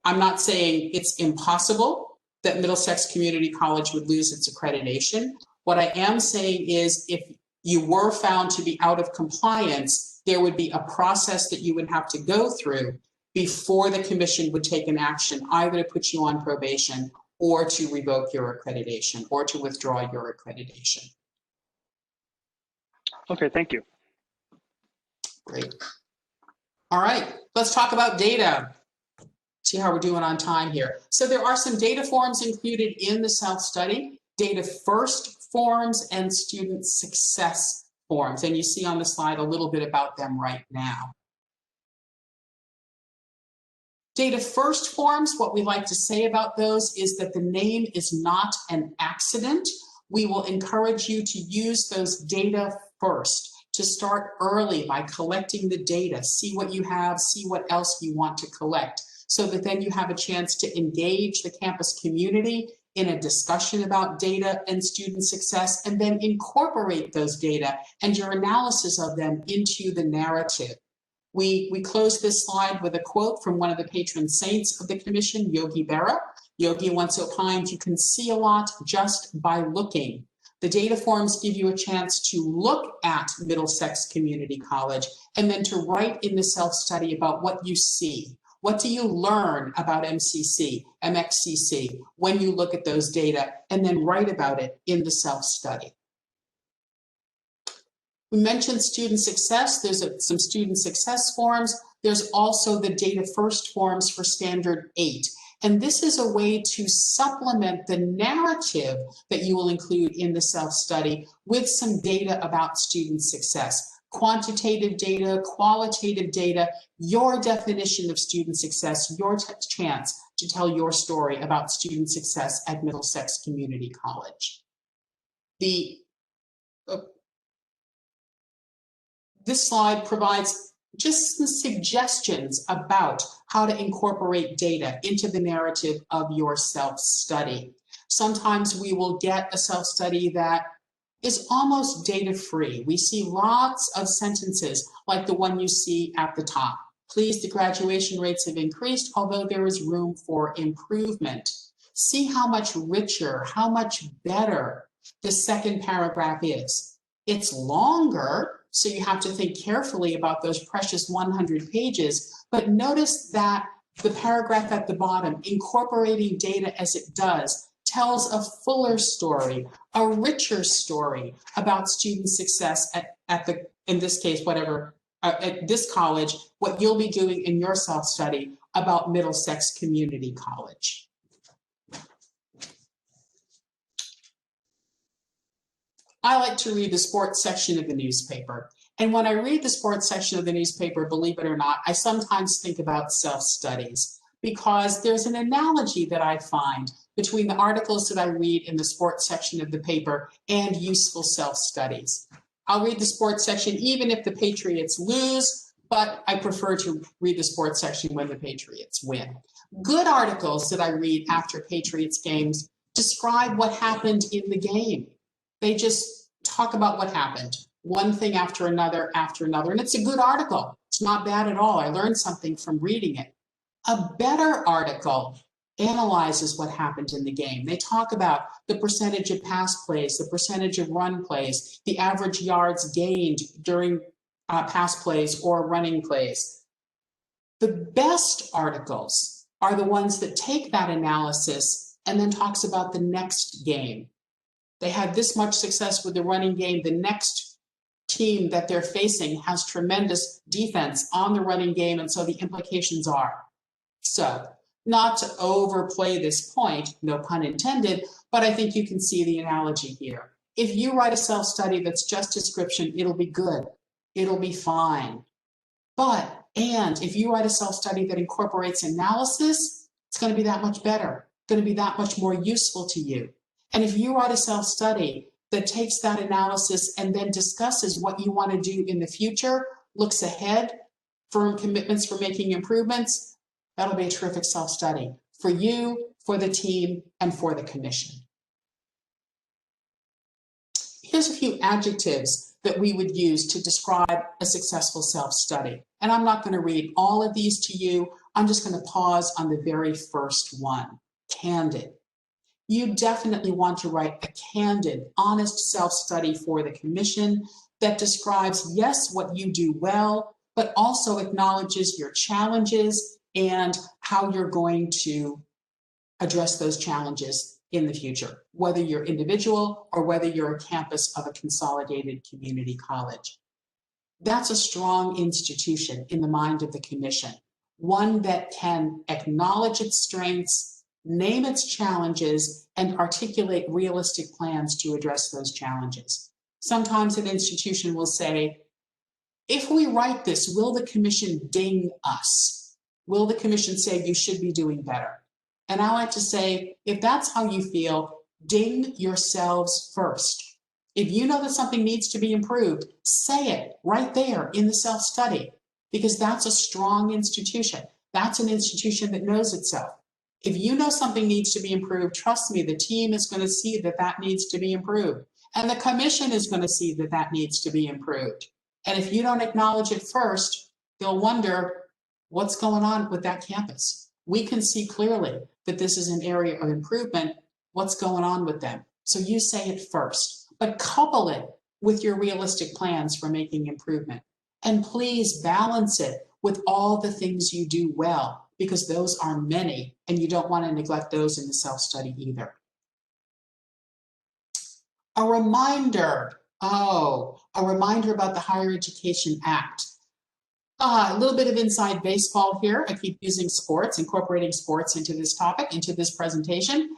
I'm not saying it's impossible that Middlesex Community College would lose its accreditation. What I am saying is if you were found to be out of compliance, there would be a process that you would have to go through before the commission would take an action either to put you on probation or to revoke your accreditation or to withdraw your accreditation. Okay, thank you. Great. All right, let's talk about data. See how we're doing on time here. So there are some data forms included in the self-study, data first forms and student success forms. And you see on the slide a little bit about them right now. Data first forms, what we like to say about those is that the name is not an accident. We will encourage you to use those data first, to start early by collecting the data, see what you have, see what else you want to collect. so that then you have a chance to engage the campus community in a discussion about data and student success, and then incorporate those data and your analysis of them into the narrative. We close this slide with a quote from one of the patron saints of the commission, Yogi Berra. Yogi once opined, "You can see a lot just by looking." The data forms give you a chance to look at Middlesex Community College and then to write in the self-study about what you see. What do you learn about MCC, MxCC when you look at those data, and then write about it in the self-study. We mentioned student success. There's some student success forms. There's also the data first forms for Standard 8. And this is a way to supplement the narrative that you will include in the self-study with some data about student success. Quantitative data, qualitative data, your definition of student success, your chance to tell your story about student success at Middlesex Community College. This slide provides just some suggestions about how to incorporate data into the narrative of your self-study. Sometimes we will get a self-study that is almost data-free. We see lots of sentences like the one you see at the top. Please, the graduation rates have increased, although there is room for improvement. See how much richer, how much better the second paragraph is. It's longer, so you have to think carefully about those precious 100 pages, but notice that the paragraph at the bottom, incorporating data as it does, tells a fuller story, a richer story about student success in this case, at this college, what you'll be doing in your self-study about Middlesex Community College. I like to read the sports section of the newspaper. And when I read the sports section of the newspaper, believe it or not, I sometimes think about self-studies, because there's an analogy that I find between the articles that I read in the sports section of the paper and useful self-studies. I'll read the sports section even if the Patriots lose, but I prefer to read the sports section when the Patriots win. Good articles that I read after Patriots games describe what happened in the game. They just talk about what happened, one thing after another, and it's a good article. It's not bad at all. I learned something from reading it. A better article analyzes what happened in the game. They talk about the percentage of pass plays, the percentage of run plays, the average yards gained during pass plays or running plays. The best articles are the ones that take that analysis and then talks about the next game. They had this much success with the running game. The next team that they're facing has tremendous defense on the running game, and so the implications are. So, not to overplay this point, no pun intended, but I think you can see the analogy here. If you write a self-study that's just description, it'll be good. It'll be fine. And if you write a self-study that incorporates analysis, it's going to be that much better, going to be that much more useful to you. And if you write a self-study that takes that analysis and then discusses what you want to do in the future, looks ahead, firm commitments for making improvements, that'll be a terrific self-study for you, for the team, and for the commission. Here's a few adjectives that we would use to describe a successful self-study. And I'm not going to read all of these to you. I'm just going to pause on the very first one, candid. You definitely want to write a candid, honest self-study for the commission that describes, yes, what you do well, but also acknowledges your challenges and how you're going to address those challenges in the future, whether you're individual or whether you're a campus of a consolidated community college. That's a strong institution in the mind of the commission, one that can acknowledge its strengths, name its challenges, and articulate realistic plans to address those challenges. Sometimes an institution will say, if we write this, will the commission ding us? Will the commission say you should be doing better? And I like to say, if that's how you feel, ding yourselves first. If you know that something needs to be improved, say it right there in the self-study, because that's a strong institution. That's an institution that knows itself. If you know something needs to be improved, trust me, the team is going to see that that needs to be improved. And the commission is going to see that that needs to be improved. And if you don't acknowledge it first, they'll wonder what's going on with that campus. We can see clearly that this is an area of improvement. What's going on with them? So you say it first, but couple it with your realistic plans for making improvement. And please balance it with all the things you do well, because those are many, and you don't want to neglect those in the self-study either. A reminder about the Higher Education Act. A little bit of inside baseball here. I keep using sports, incorporating sports into this topic, into this presentation.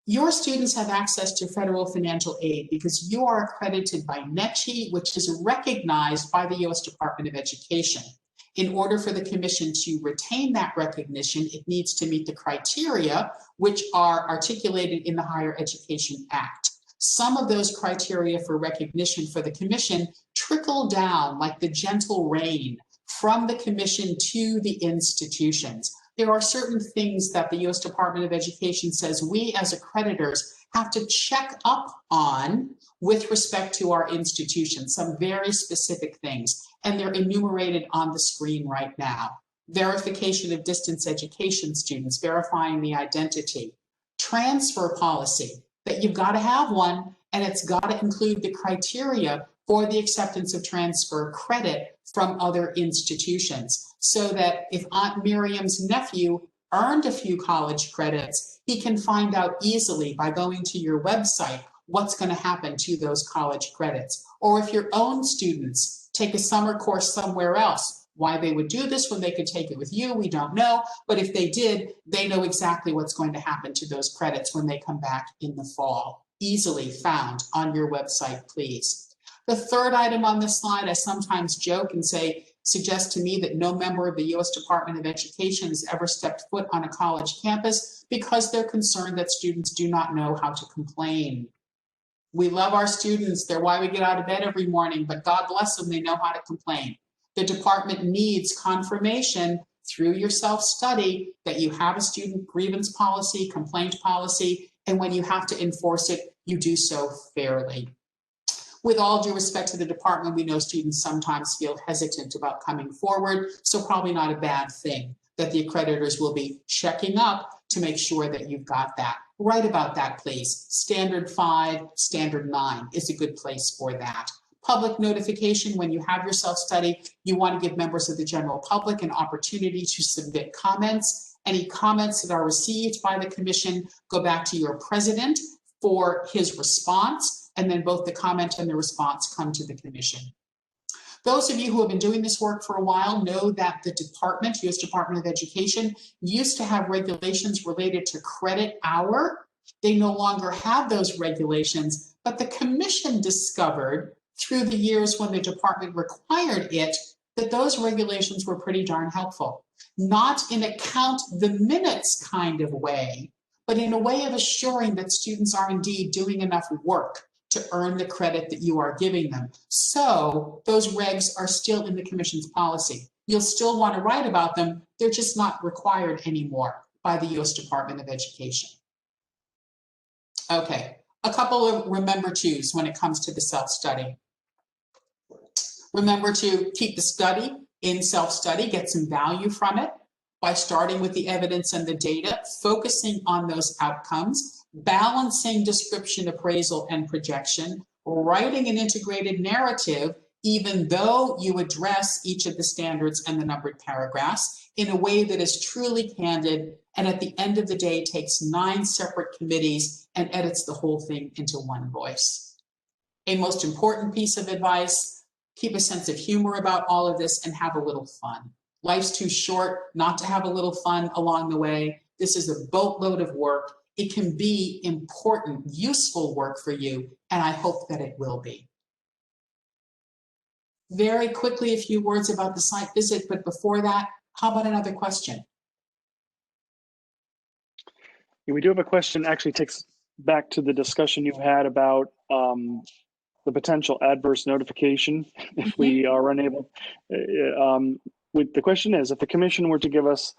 Your students have access to federal financial aid because you are accredited by NECHE, which is recognized by the U.S. Department of Education. In order for the commission to retain that recognition, it needs to meet the criteria which are articulated in the Higher Education Act. Some of those criteria for recognition for the commission trickle down like the gentle rain from the commission to the institutions. There are certain things that the U.S. Department of Education says we as accreditors have to check up on with respect to our institutions, some very specific things, and they're enumerated on the screen right now. Verification of distance education students, verifying the identity, transfer policy, that you've got to have one, and it's got to include the criteria for the acceptance of transfer credit from other institutions, so that if Aunt Miriam's nephew earned a few college credits, he can find out easily by going to your website what's going to happen to those college credits. Or if your own students take a summer course somewhere else, why they would do this when they could take it with you, we don't know. But if they did, they know exactly what's going to happen to those credits when they come back in the fall. Easily found on your website, please. The third item on this slide, I sometimes joke and say, suggest to me that no member of the U.S. Department of Education has ever stepped foot on a college campus because they're concerned that students do not know how to complain. We love our students. They're why we get out of bed every morning, but God bless them, they know how to complain. The department needs confirmation through your self-study that you have a student grievance policy, complaint policy, and when you have to enforce it, you do so fairly. With all due respect to the department, we know students sometimes feel hesitant about coming forward, so probably not a bad thing that the accreditors will be checking up to make sure that you've got that. Write about that, please. Standard 5, Standard 9 is a good place for that. Public notification, when you have your self-study, you want to give members of the general public an opportunity to submit comments. Any comments that are received by the commission go back to your president for his response, and then both the comment and the response come to the commission. Those of you who have been doing this work for a while know that the department, U.S. Department of Education, used to have regulations related to credit hour. They no longer have those regulations, but the commission discovered through the years when the department required it that those regulations were pretty darn helpful. Not in a count the minutes kind of way, but in a way of assuring that students are indeed doing enough work to earn the credit that you are giving them. So those regs are still in the commission's policy. You'll still want to write about them. They're just not required anymore by the U.S. Department of Education. Okay, a couple of remember tos when it comes to the self-study. Remember to keep the study in self-study, get some value from it by starting with the evidence and the data, focusing on those outcomes, balancing description, appraisal, and projection, writing an integrated narrative, even though you address each of the standards and the numbered paragraphs in a way that is truly candid, and at the end of the day takes 9 separate committees and edits the whole thing into one voice. A most important piece of advice, keep a sense of humor about all of this and have a little fun. Life's too short not to have a little fun along the way. This is a boatload of work. It can be important, useful work for you, and I hope that it will be. Very quickly, a few words about the site visit, but before that, how about another question? Yeah, we do have a question, actually takes back to the discussion you had about the potential adverse notification if we are unable. the question is, if the commission were to give us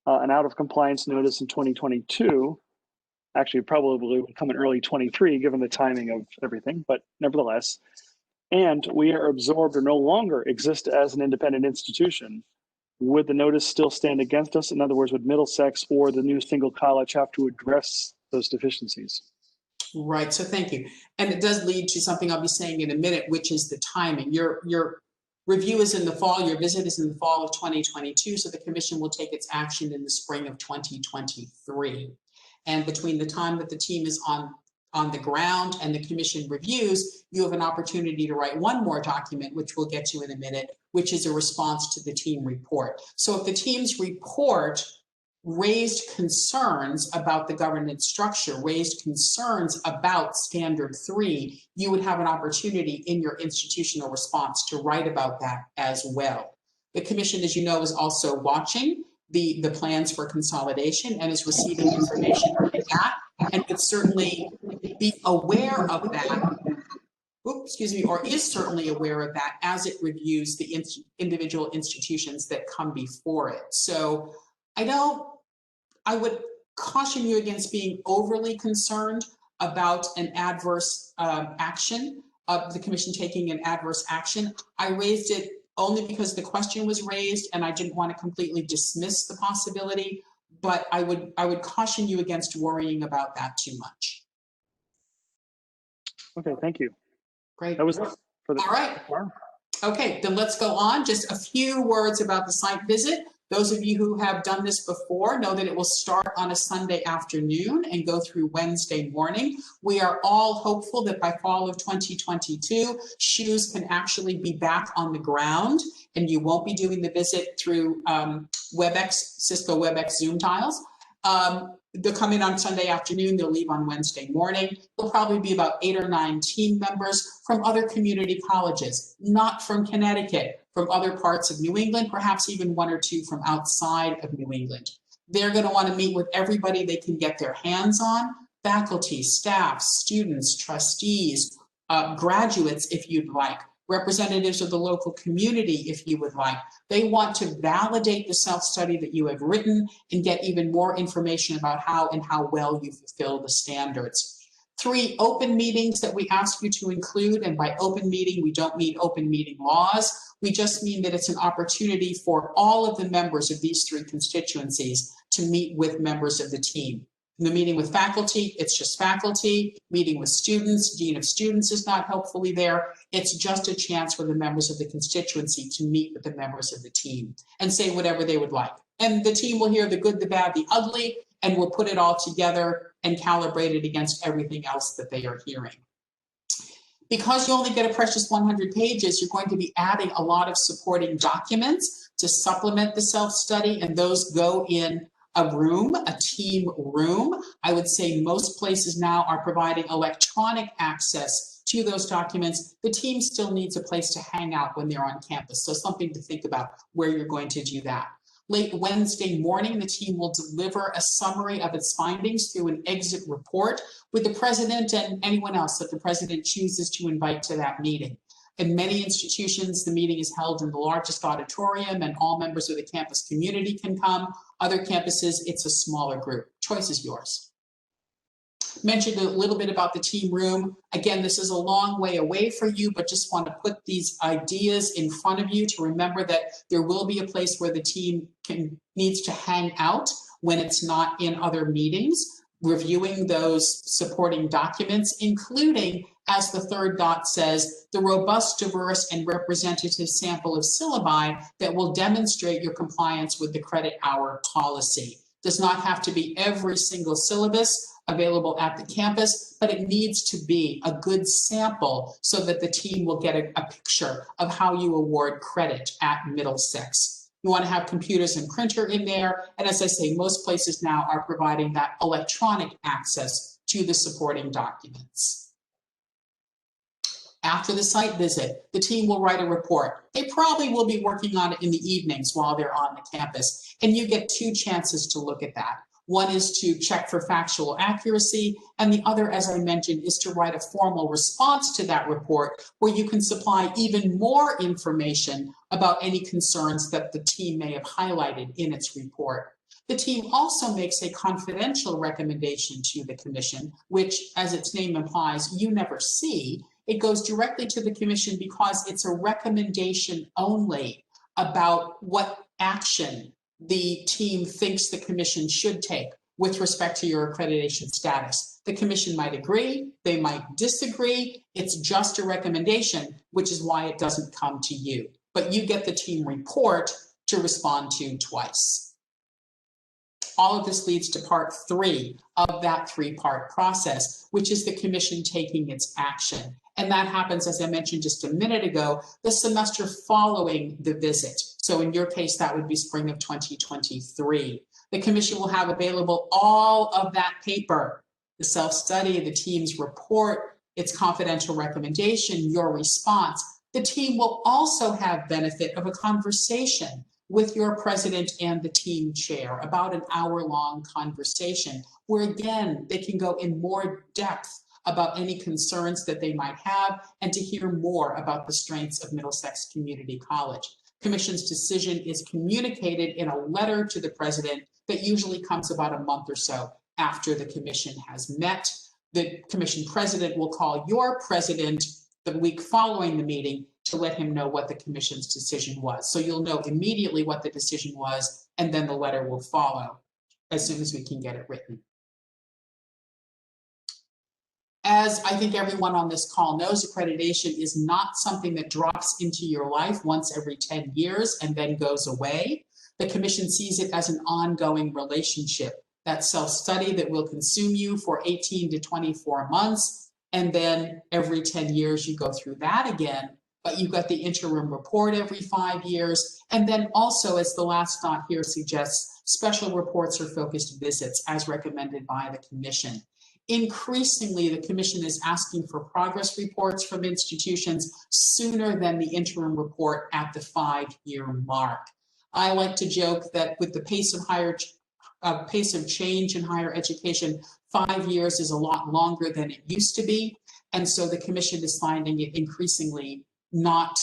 an out of compliance notice in 2022, actually probably would come in early 23, given the timing of everything, but nevertheless, and we are absorbed or no longer exist as an independent institution, would the notice still stand against us? In other words, would Middlesex or the new single college have to address those deficiencies? Right, so thank you. And it does lead to something I'll be saying in a minute, which is the timing. Your review is in the fall, your visit is in the fall of 2022, so the commission will take its action in the spring of 2023. And between the time that the team is on the ground and the commission reviews, you have an opportunity to write one more document, which we'll get to in a minute, which is a response to the team report. So if the team's report raised concerns about the governance structure, raised concerns about Standard 3, you would have an opportunity in your institutional response to write about that as well. The commission, as you know, is also watching the plans for consolidation and is receiving information on that, and would certainly be aware of that, or is certainly aware of that as it reviews the individual institutions that come before it. So I would caution you against being overly concerned about an adverse action, of the commission taking an adverse action. I raised it only because the question was raised and I didn't want to completely dismiss the possibility, but I would caution you against worrying about that too much. Okay, thank you. Great. That was it for the. All right. Okay, then let's go on. Just a few words about the site visit. Those of you who have done this before know that it will start on a Sunday afternoon and go through Wednesday morning. We are all hopeful that by fall of 2022, shoes can actually be back on the ground and you won't be doing the visit through WebEx, Cisco WebEx Zoom tiles. They'll come in on Sunday afternoon, they'll leave on Wednesday morning. There'll probably be about 8 or 9 team members from other community colleges, not from Connecticut, from other parts of New England, perhaps even 1 or 2 from outside of New England. They're going to want to meet with everybody they can get their hands on, faculty, staff, students, trustees, graduates if you'd like, representatives of the local community if you would like. They want to validate the self-study that you have written and get even more information about how well you fulfill the standards. 3 open meetings that we ask you to include, and by open meeting, we don't mean open meeting laws. We just mean that it's an opportunity for all of the members of these 3 constituencies to meet with members of the team. In the meeting with faculty, it's just faculty. Meeting with students, dean of students is not helpfully there. It's just a chance for the members of the constituency to meet with the members of the team and say whatever they would like. And the team will hear the good, the bad, the ugly, and we'll put it all together and calibrate it against everything else that they are hearing. Because you only get a precious 100 pages, you're going to be adding a lot of supporting documents to supplement the self-study, and those go in a room, a team room. I would say most places now are providing electronic access to those documents. The team still needs a place to hang out when they're on campus, so something to think about where you're going to do that. Late Wednesday morning, the team will deliver a summary of its findings through an exit report with the president and anyone else that the president chooses to invite to that meeting. In many institutions, the meeting is held in the largest auditorium and all members of the campus community can come. Other campuses, it's a smaller group. Choice is yours. Mentioned a little bit about the team room. Again, this is a long way away for you, but just want to put these ideas in front of you to remember that there will be a place where the team needs to hang out when it's not in other meetings, reviewing those supporting documents, including, as the third dot says, the robust, diverse, and representative sample of syllabi that will demonstrate your compliance with the credit hour policy. Does not have to be every single syllabus available at the campus, but it needs to be a good sample so that the team will get a picture of how you award credit at Middlesex. You want to have computers and printer in there, and as I say, most places now are providing that electronic access to the supporting documents. After the site visit, the team will write a report. They probably will be working on it in the evenings while they're on the campus, and you get 2 chances to look at that. One is to check for factual accuracy, and the other, as I mentioned, is to write a formal response to that report where you can supply even more information about any concerns that the team may have highlighted in its report. The team also makes a confidential recommendation to the commission, which, as its name implies, you never see. It goes directly to the commission because it's a recommendation only about what action the team thinks the commission should take with respect to your accreditation status. The commission might agree, they might disagree. It's just a recommendation, which is why it doesn't come to you. But you get the team report to respond to twice. All of this leads to part 3 of that 3-part process, which is the commission taking its action. And that happens, as I mentioned just a minute ago, the semester following the visit. So in your case, that would be spring of 2023. The commission will have available all of that paper, the self-study, the team's report, its confidential recommendation, your response. The team will also have benefit of a conversation with your president and the team chair, about an hour-long conversation, where again, they can go in more depth about any concerns that they might have and to hear more about the strengths of Middlesex Community College. Commission's decision is communicated in a letter to the president that usually comes about a month or so after the commission has met. The commission president will call your president the week following the meeting to let him know what the commission's decision was. So you'll know immediately what the decision was, and then the letter will follow as soon as we can get it written. As I think everyone on this call knows, accreditation is not something that drops into your life once every 10 years and then goes away. The commission sees it as an ongoing relationship, that self-study that will consume you for 18 to 24 months, and then every 10 years you go through that again. But you've got the interim report every 5 years. And then also, as the last thought here suggests, special reports or focused visits as recommended by the commission. Increasingly, the commission is asking for progress reports from institutions sooner than the interim report at the 5-year mark. I like to joke that with the pace of change in higher education, 5 years is a lot longer than it used to be. And so the commission is finding it increasingly not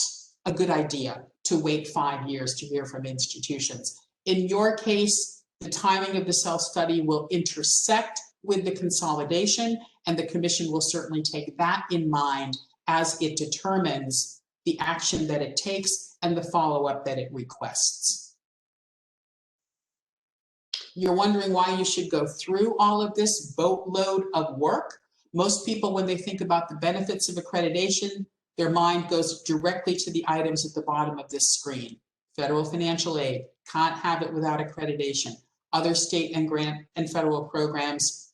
a good idea to wait 5 years to hear from institutions. In your case, the timing of the self-study will intersect with the consolidation, and the commission will certainly take that in mind as it determines the action that it takes and the follow-up that it requests. You're wondering why you should go through all of this boatload of work. Most people, when they think about the benefits of accreditation, their mind goes directly to the items at the bottom of this screen. Federal financial aid, can't have it without accreditation. Other state and grant and federal programs,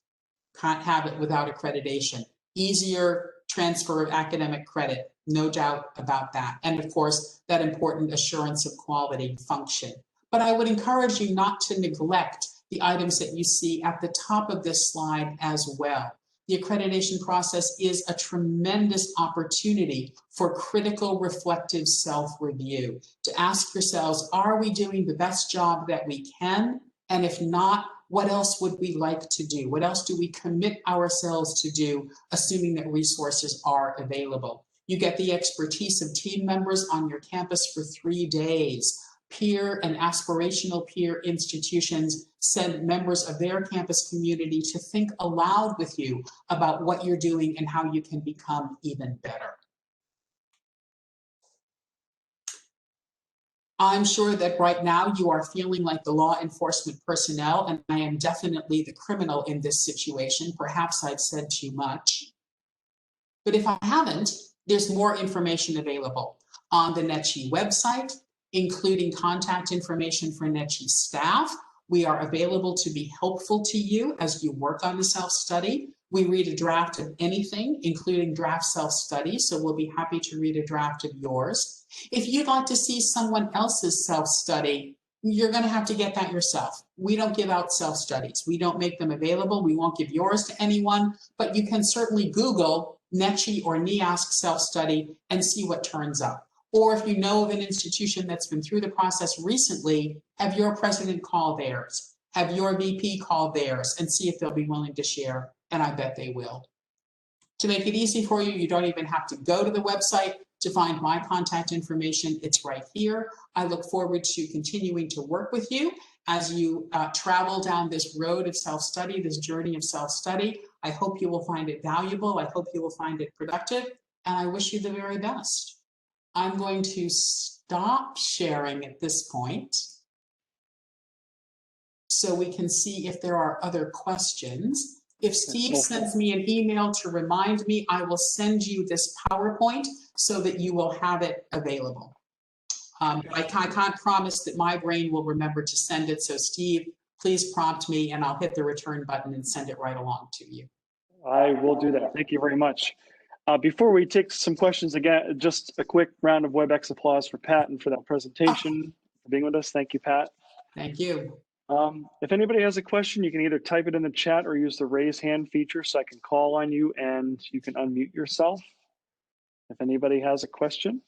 can't have it without accreditation. Easier transfer of academic credit, no doubt about that. And of course, that important assurance of quality function. But I would encourage you not to neglect the items that you see at the top of this slide as well. The accreditation process is a tremendous opportunity for critical reflective self-review, to ask yourselves, are we doing the best job that we can? And if not, what else would we like to do? What else do we commit ourselves to do, assuming that resources are available? You get the expertise of team members on your campus for 3 days. Peer and aspirational peer institutions send members of their campus community to think aloud with you about what you're doing and how you can become even better. I'm sure that right now you are feeling like the law enforcement personnel, and I am definitely the criminal in this situation. Perhaps I've said too much. But if I haven't, there's more information available on the NECHE website, including contact information for NECHE staff. We are available to be helpful to you as you work on the self-study. We read a draft of anything, including draft self-study, so we'll be happy to read a draft of yours. If you'd like to see someone else's self-study, you're going to have to get that yourself. We don't give out self-studies. We don't make them available. We won't give yours to anyone, but you can certainly Google NECHE or NEASC self-study and see what turns up. Or if you know of an institution that's been through the process recently, have your president call theirs. have your VP call theirs and see if they'll be willing to share, and I bet they will. To make it easy for you, you don't even have to go to the website to find my contact information. It's right here. I look forward to continuing to work with you as you travel down this road of self-study, this journey of self-study. I hope you will find it valuable. I hope you will find it productive, and I wish you the very best. I'm going to stop sharing at this point so we can see if there are other questions. If Steve sends me an email to remind me, I will send you this PowerPoint so that you will have it available. I can't promise that my brain will remember to send it. So Steve, please prompt me and I'll hit the return button and send it right along to you. I will do that. Thank you very much. Before we take some questions again, just a quick round of WebEx applause for Pat and for that presentation, for being with us. Thank you, Pat. Thank you. If anybody has a question, you can either type it in the chat or use the raise hand feature so I can call on you and you can unmute yourself. If anybody has a question,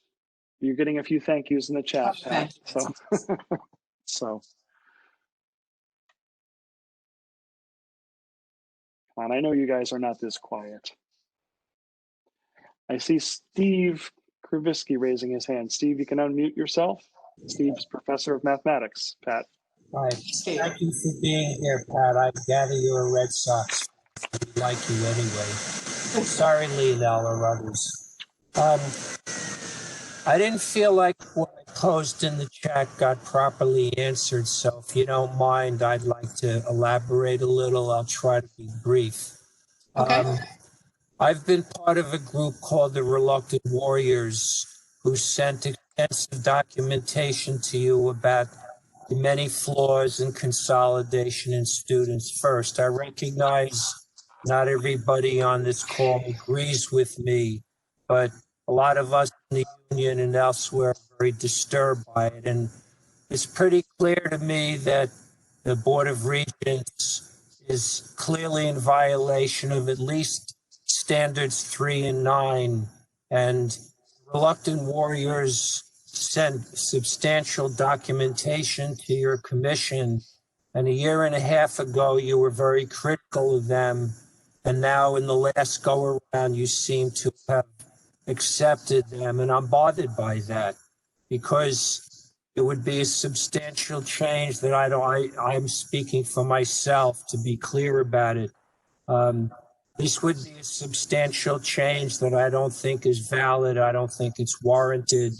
you're getting a few thank yous in the chat, Pat. So. Come on, I know you guys are not this quiet. I see Steve Kravisky raising his hand. Steve, you can unmute yourself. Steve's professor of mathematics. Pat. Hi. Thank you for being here, Pat. I gather you're a Red Sox. I like you anyway. Sorry, Lionel or others. I didn't feel like what I posed in the chat got properly answered, so if you don't mind, I'd like to elaborate a little. I'll try to be brief. Okay. I've been part of a group called the Reluctant Warriors who sent extensive documentation to you about the many flaws in consolidation in students. First, I recognize not everybody on this call agrees with me, but a lot of us in the union and elsewhere are very disturbed by it. And it's pretty clear to me that the Board of Regents is clearly in violation of at least standards 3 and 9. And Reluctant Warriors sent substantial documentation to your commission. And a year and a half ago, you were very critical of them. And now in the last go around, you seem to have accepted them. And I'm bothered by that because it would be a substantial change that I'm speaking for myself to be clear about it. This would be a substantial change that I don't think is valid. I don't think it's warranted.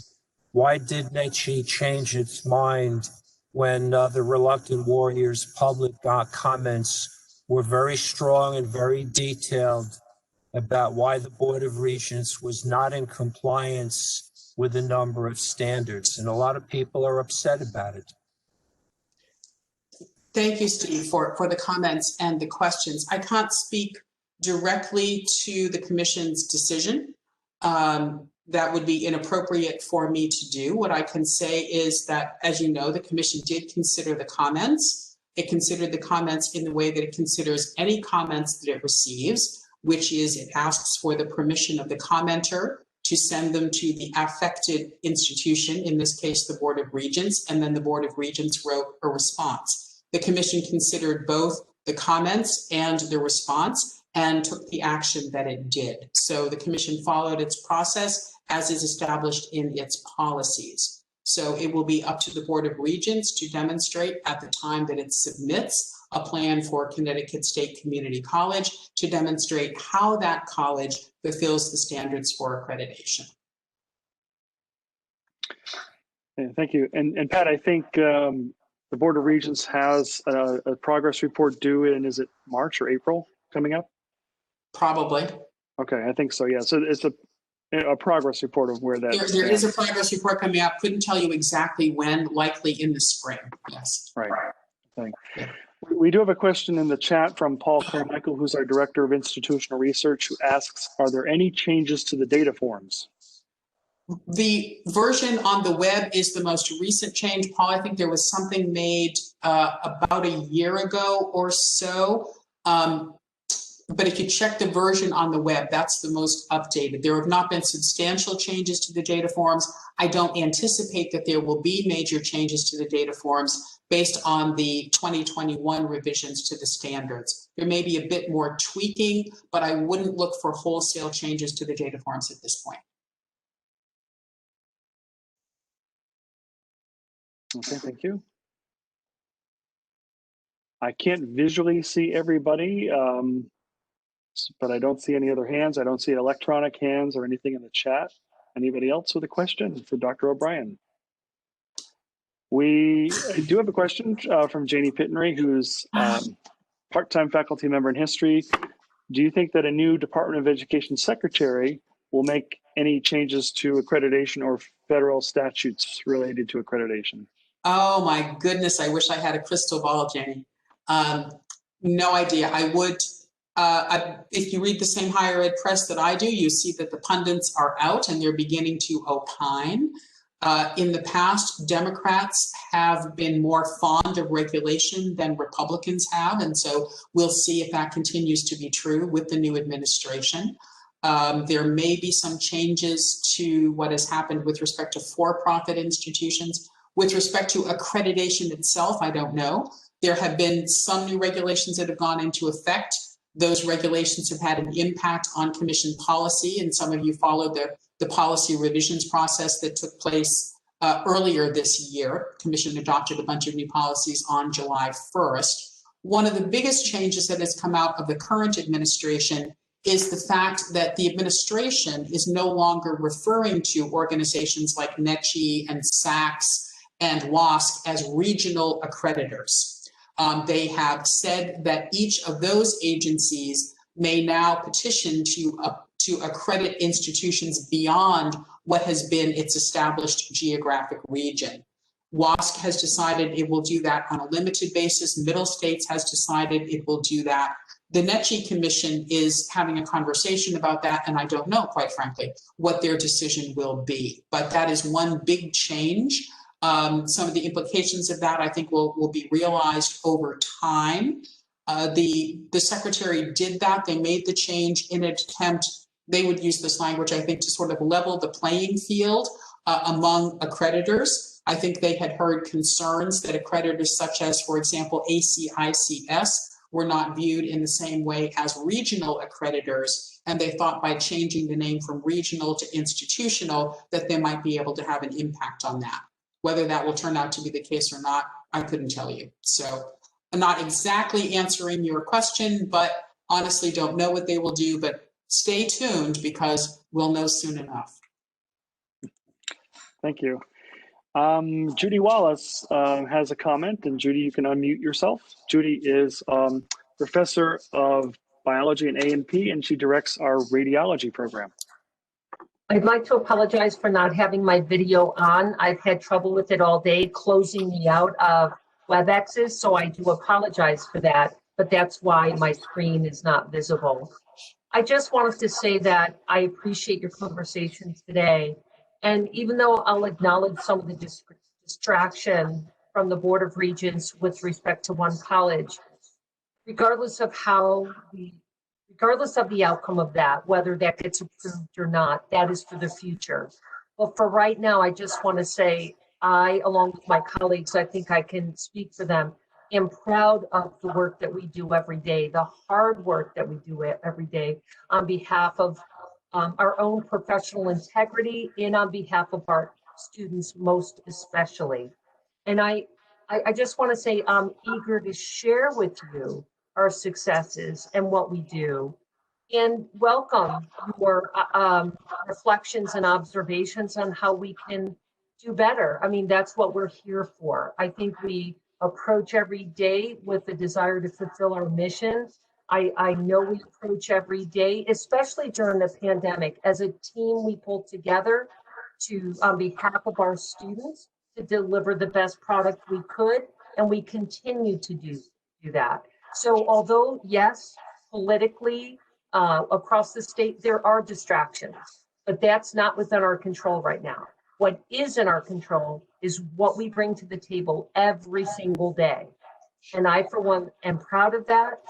Why did NECHE change its mind when the Reluctant Warriors' public comments were very strong and very detailed about why the Board of Regents was not in compliance with a number of standards? And a lot of people are upset about it. Thank you, Steve, for the comments and the questions. I can't speak directly to the Commission's decision. That would be inappropriate for me to do. What I can say is that, as you know, the Commission did consider the comments. It considered the comments in the way that it considers any comments that it receives, which is it asks for the permission of the commenter to send them to the affected institution, in this case, the Board of Regents, and then the Board of Regents wrote a response. The Commission considered both the comments and the response and took the action that it did. So the Commission followed its process as is established in its policies. So it will be up to the Board of Regents to demonstrate at the time that it submits a plan for Connecticut State Community College to demonstrate how that college fulfills the standards for accreditation. Yeah, thank you. And Pat, I think the Board of Regents has a progress report due in, is it March or April coming up? Probably. Okay, I think so, yeah. So it's a progress report of where that there is a progress report coming up. Couldn't tell you exactly when, likely in the spring, yes. Right, thanks. Yeah. We do have a question in the chat from Paul Carmichael, who's our Director of Institutional Research, who asks, are there any changes to the data forms? The version on the web is the most recent change. Paul, I think there was something made about a year ago or so. But if you check the version on the web, that's the most updated. There have not been substantial changes to the data forms. I don't anticipate that there will be major changes to the data forms based on the 2021 revisions to the standards. There may be a bit more tweaking, but I wouldn't look for wholesale changes to the data forms at this point. Okay, thank you. I can't visually see everybody, but I don't see any other hands. I don't see electronic hands or anything in the chat. Anybody else with a question for Dr. O'Brien? We do have a question from Janie Pittenry, who's part-time faculty member in history. Do you think that a new Department of Education secretary will make any changes to accreditation or federal statutes related to accreditation? Oh my goodness, I wish I had a crystal ball, Jenny. No idea. I would, if you read the same higher ed press that I do, you see that the pundits are out and they're beginning to opine. In the past, Democrats have been more fond of regulation than Republicans have, and so we'll see if that continues to be true with the new administration. There may be some changes to what has happened with respect to for-profit institutions. With respect to accreditation itself, I don't know. There have been some new regulations that have gone into effect. Those regulations have had an impact on commission policy, and some of you followed the policy revisions process that took place earlier this year. Commission adopted a bunch of new policies on July 1st. One of the biggest changes that has come out of the current administration is the fact that the administration is no longer referring to organizations like NECHE and SACS and WASC as regional accreditors. They have said that each of those agencies may now petition to accredit institutions beyond what has been its established geographic region. WASC has decided it will do that on a limited basis. Middle States has decided it will do that. The NECHE Commission is having a conversation about that, and I don't know, quite frankly, what their decision will be. But that is one big change. Some of the implications of that, I think, will be realized over time. The secretary did that. They made the change in an attempt, they would use this language, I think, to sort of level the playing field among accreditors. I think they had heard concerns that accreditors such as, for example, ACICS were not viewed in the same way as regional accreditors. And they thought by changing the name from regional to institutional that they might be able to have an impact on that. Whether that will turn out to be the case or not, I couldn't tell you. So I'm not exactly answering your question, but honestly don't know what they will do, but stay tuned because we'll know soon enough. Thank you. Judy Wallace has a comment, and Judy, you can unmute yourself. Judy is professor of biology and A&P, and she directs our radiology program. I'd like to apologize for not having my video on. I've had trouble with it all day, closing me out of WebExes, so I do apologize for that, but that's why my screen is not visible. I just wanted to say that I appreciate your conversation today. And even though I'll acknowledge some of the distraction from the Board of Regents with respect to one college, regardless of the outcome of that, whether that gets approved or not, that is for the future. But for right now, I just want to say, I, along with my colleagues, I think I can speak for them, am proud of the work that we do every day, the hard work that we do every day on behalf of our own professional integrity and on behalf of our students most especially. And I just want to say I'm eager to share with you our successes and what we do, and welcome your reflections and observations on how we can do better. I mean, that's what we're here for. I think we approach every day with the desire to fulfill our mission. I know we approach every day, especially during the pandemic. As a team, we pulled together to, on behalf of our students, to deliver the best product we could, and we continue to do that. So although, yes, politically, across the state, there are distractions, but that's not within our control right now. What is in our control is what we bring to the table every single day. And I, for one, am proud of that.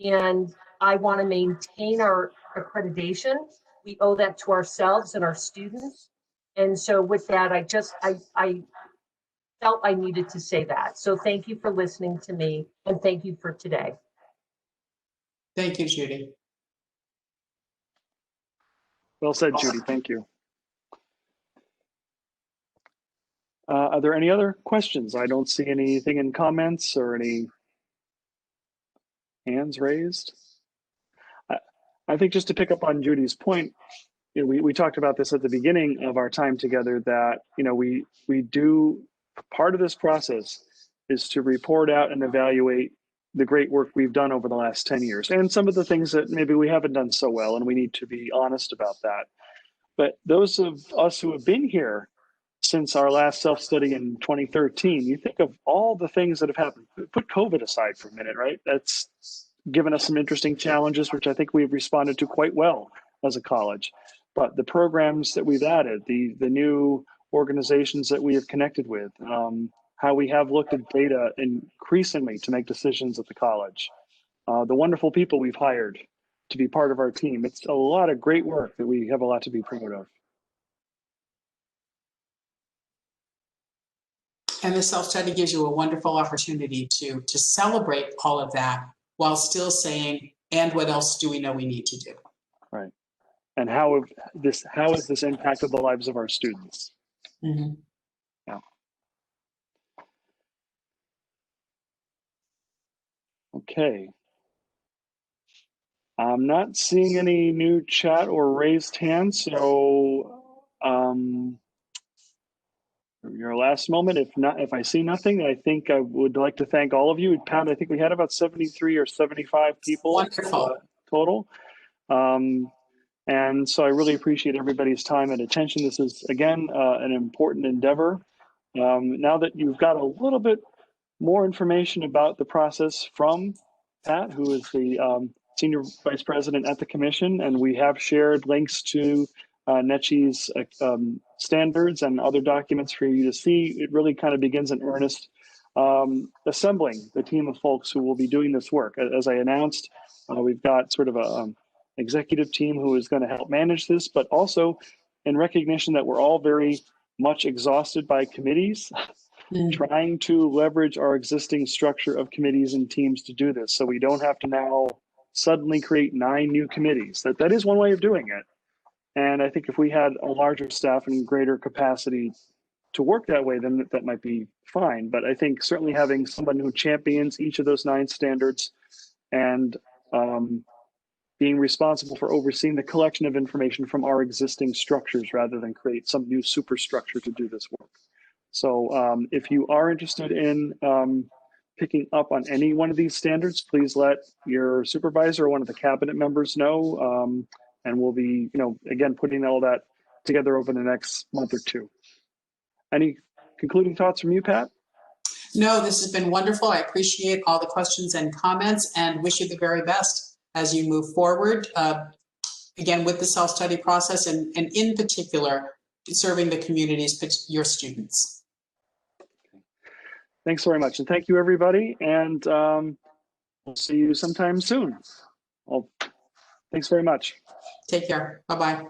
And I want to maintain our accreditation. We owe that to ourselves and our students. And so with that, I felt I needed to say that. So thank you for listening to me, and thank you for today. Thank you, Judy. Well said, Judy. Thank you. Are there any other questions? I don't see anything in comments or any hands raised. I think just to pick up on Judy's point, you know, we talked about this at the beginning of our time together, that, you know, we do, part of this process is to report out and evaluate the great work we've done over the last 10 years and some of the things that maybe we haven't done so well, and we need to be honest about that. But those of us who have been here since our last self-study in 2013, you think of all the things that have happened. Put COVID aside for a minute, right? That's given us some interesting challenges, which I think we've responded to quite well as a college. But the programs that we've added, the new organizations that we have connected with, how we have looked at data increasingly to make decisions at the college, the wonderful people we've hired to be part of our team. It's a lot of great work that we have a lot to be proud of. And the self-study gives you a wonderful opportunity to celebrate all of that while still saying, and what else do we know we need to do? Right. And how has this impacted the lives of our students? Mm-hmm. Yeah. Okay. I'm not seeing any new chat or raised hands, so your last moment. If I see nothing, I think I would like to thank all of you. Pat, I think we had about 73 or 75 people total. And so I really appreciate everybody's time and attention. This is, again, an important endeavor. Now that you've got a little bit more information about the process from Pat, who is the Senior Vice President at the Commission, and we have shared links to NECHE's standards and other documents for you to see, it really kind of begins in earnest assembling the team of folks who will be doing this work. As I announced, we've got sort of a executive team who is going to help manage this, but also in recognition that we're all very much exhausted by committees, trying to leverage our existing structure of committees and teams to do this, so we don't have to now suddenly create 9 new committees. That is one way of doing it. And I think if we had a larger staff and greater capacity to work that way, then that might be fine. But I think certainly having someone who champions each of those 9 standards and being responsible for overseeing the collection of information from our existing structures rather than create some new superstructure to do this work. So if you are interested in picking up on any one of these standards, please let your supervisor or one of the cabinet members know. And we'll be, again, putting all that together over the next month or 2. Any concluding thoughts from you, Pat? No, this has been wonderful. I appreciate all the questions and comments and wish you the very best as you move forward, again, with the self-study process and in particular, serving the communities, your students. Thanks very much. And thank you, everybody. And we'll see you sometime soon. Well, thanks very much. Take care. Bye-bye.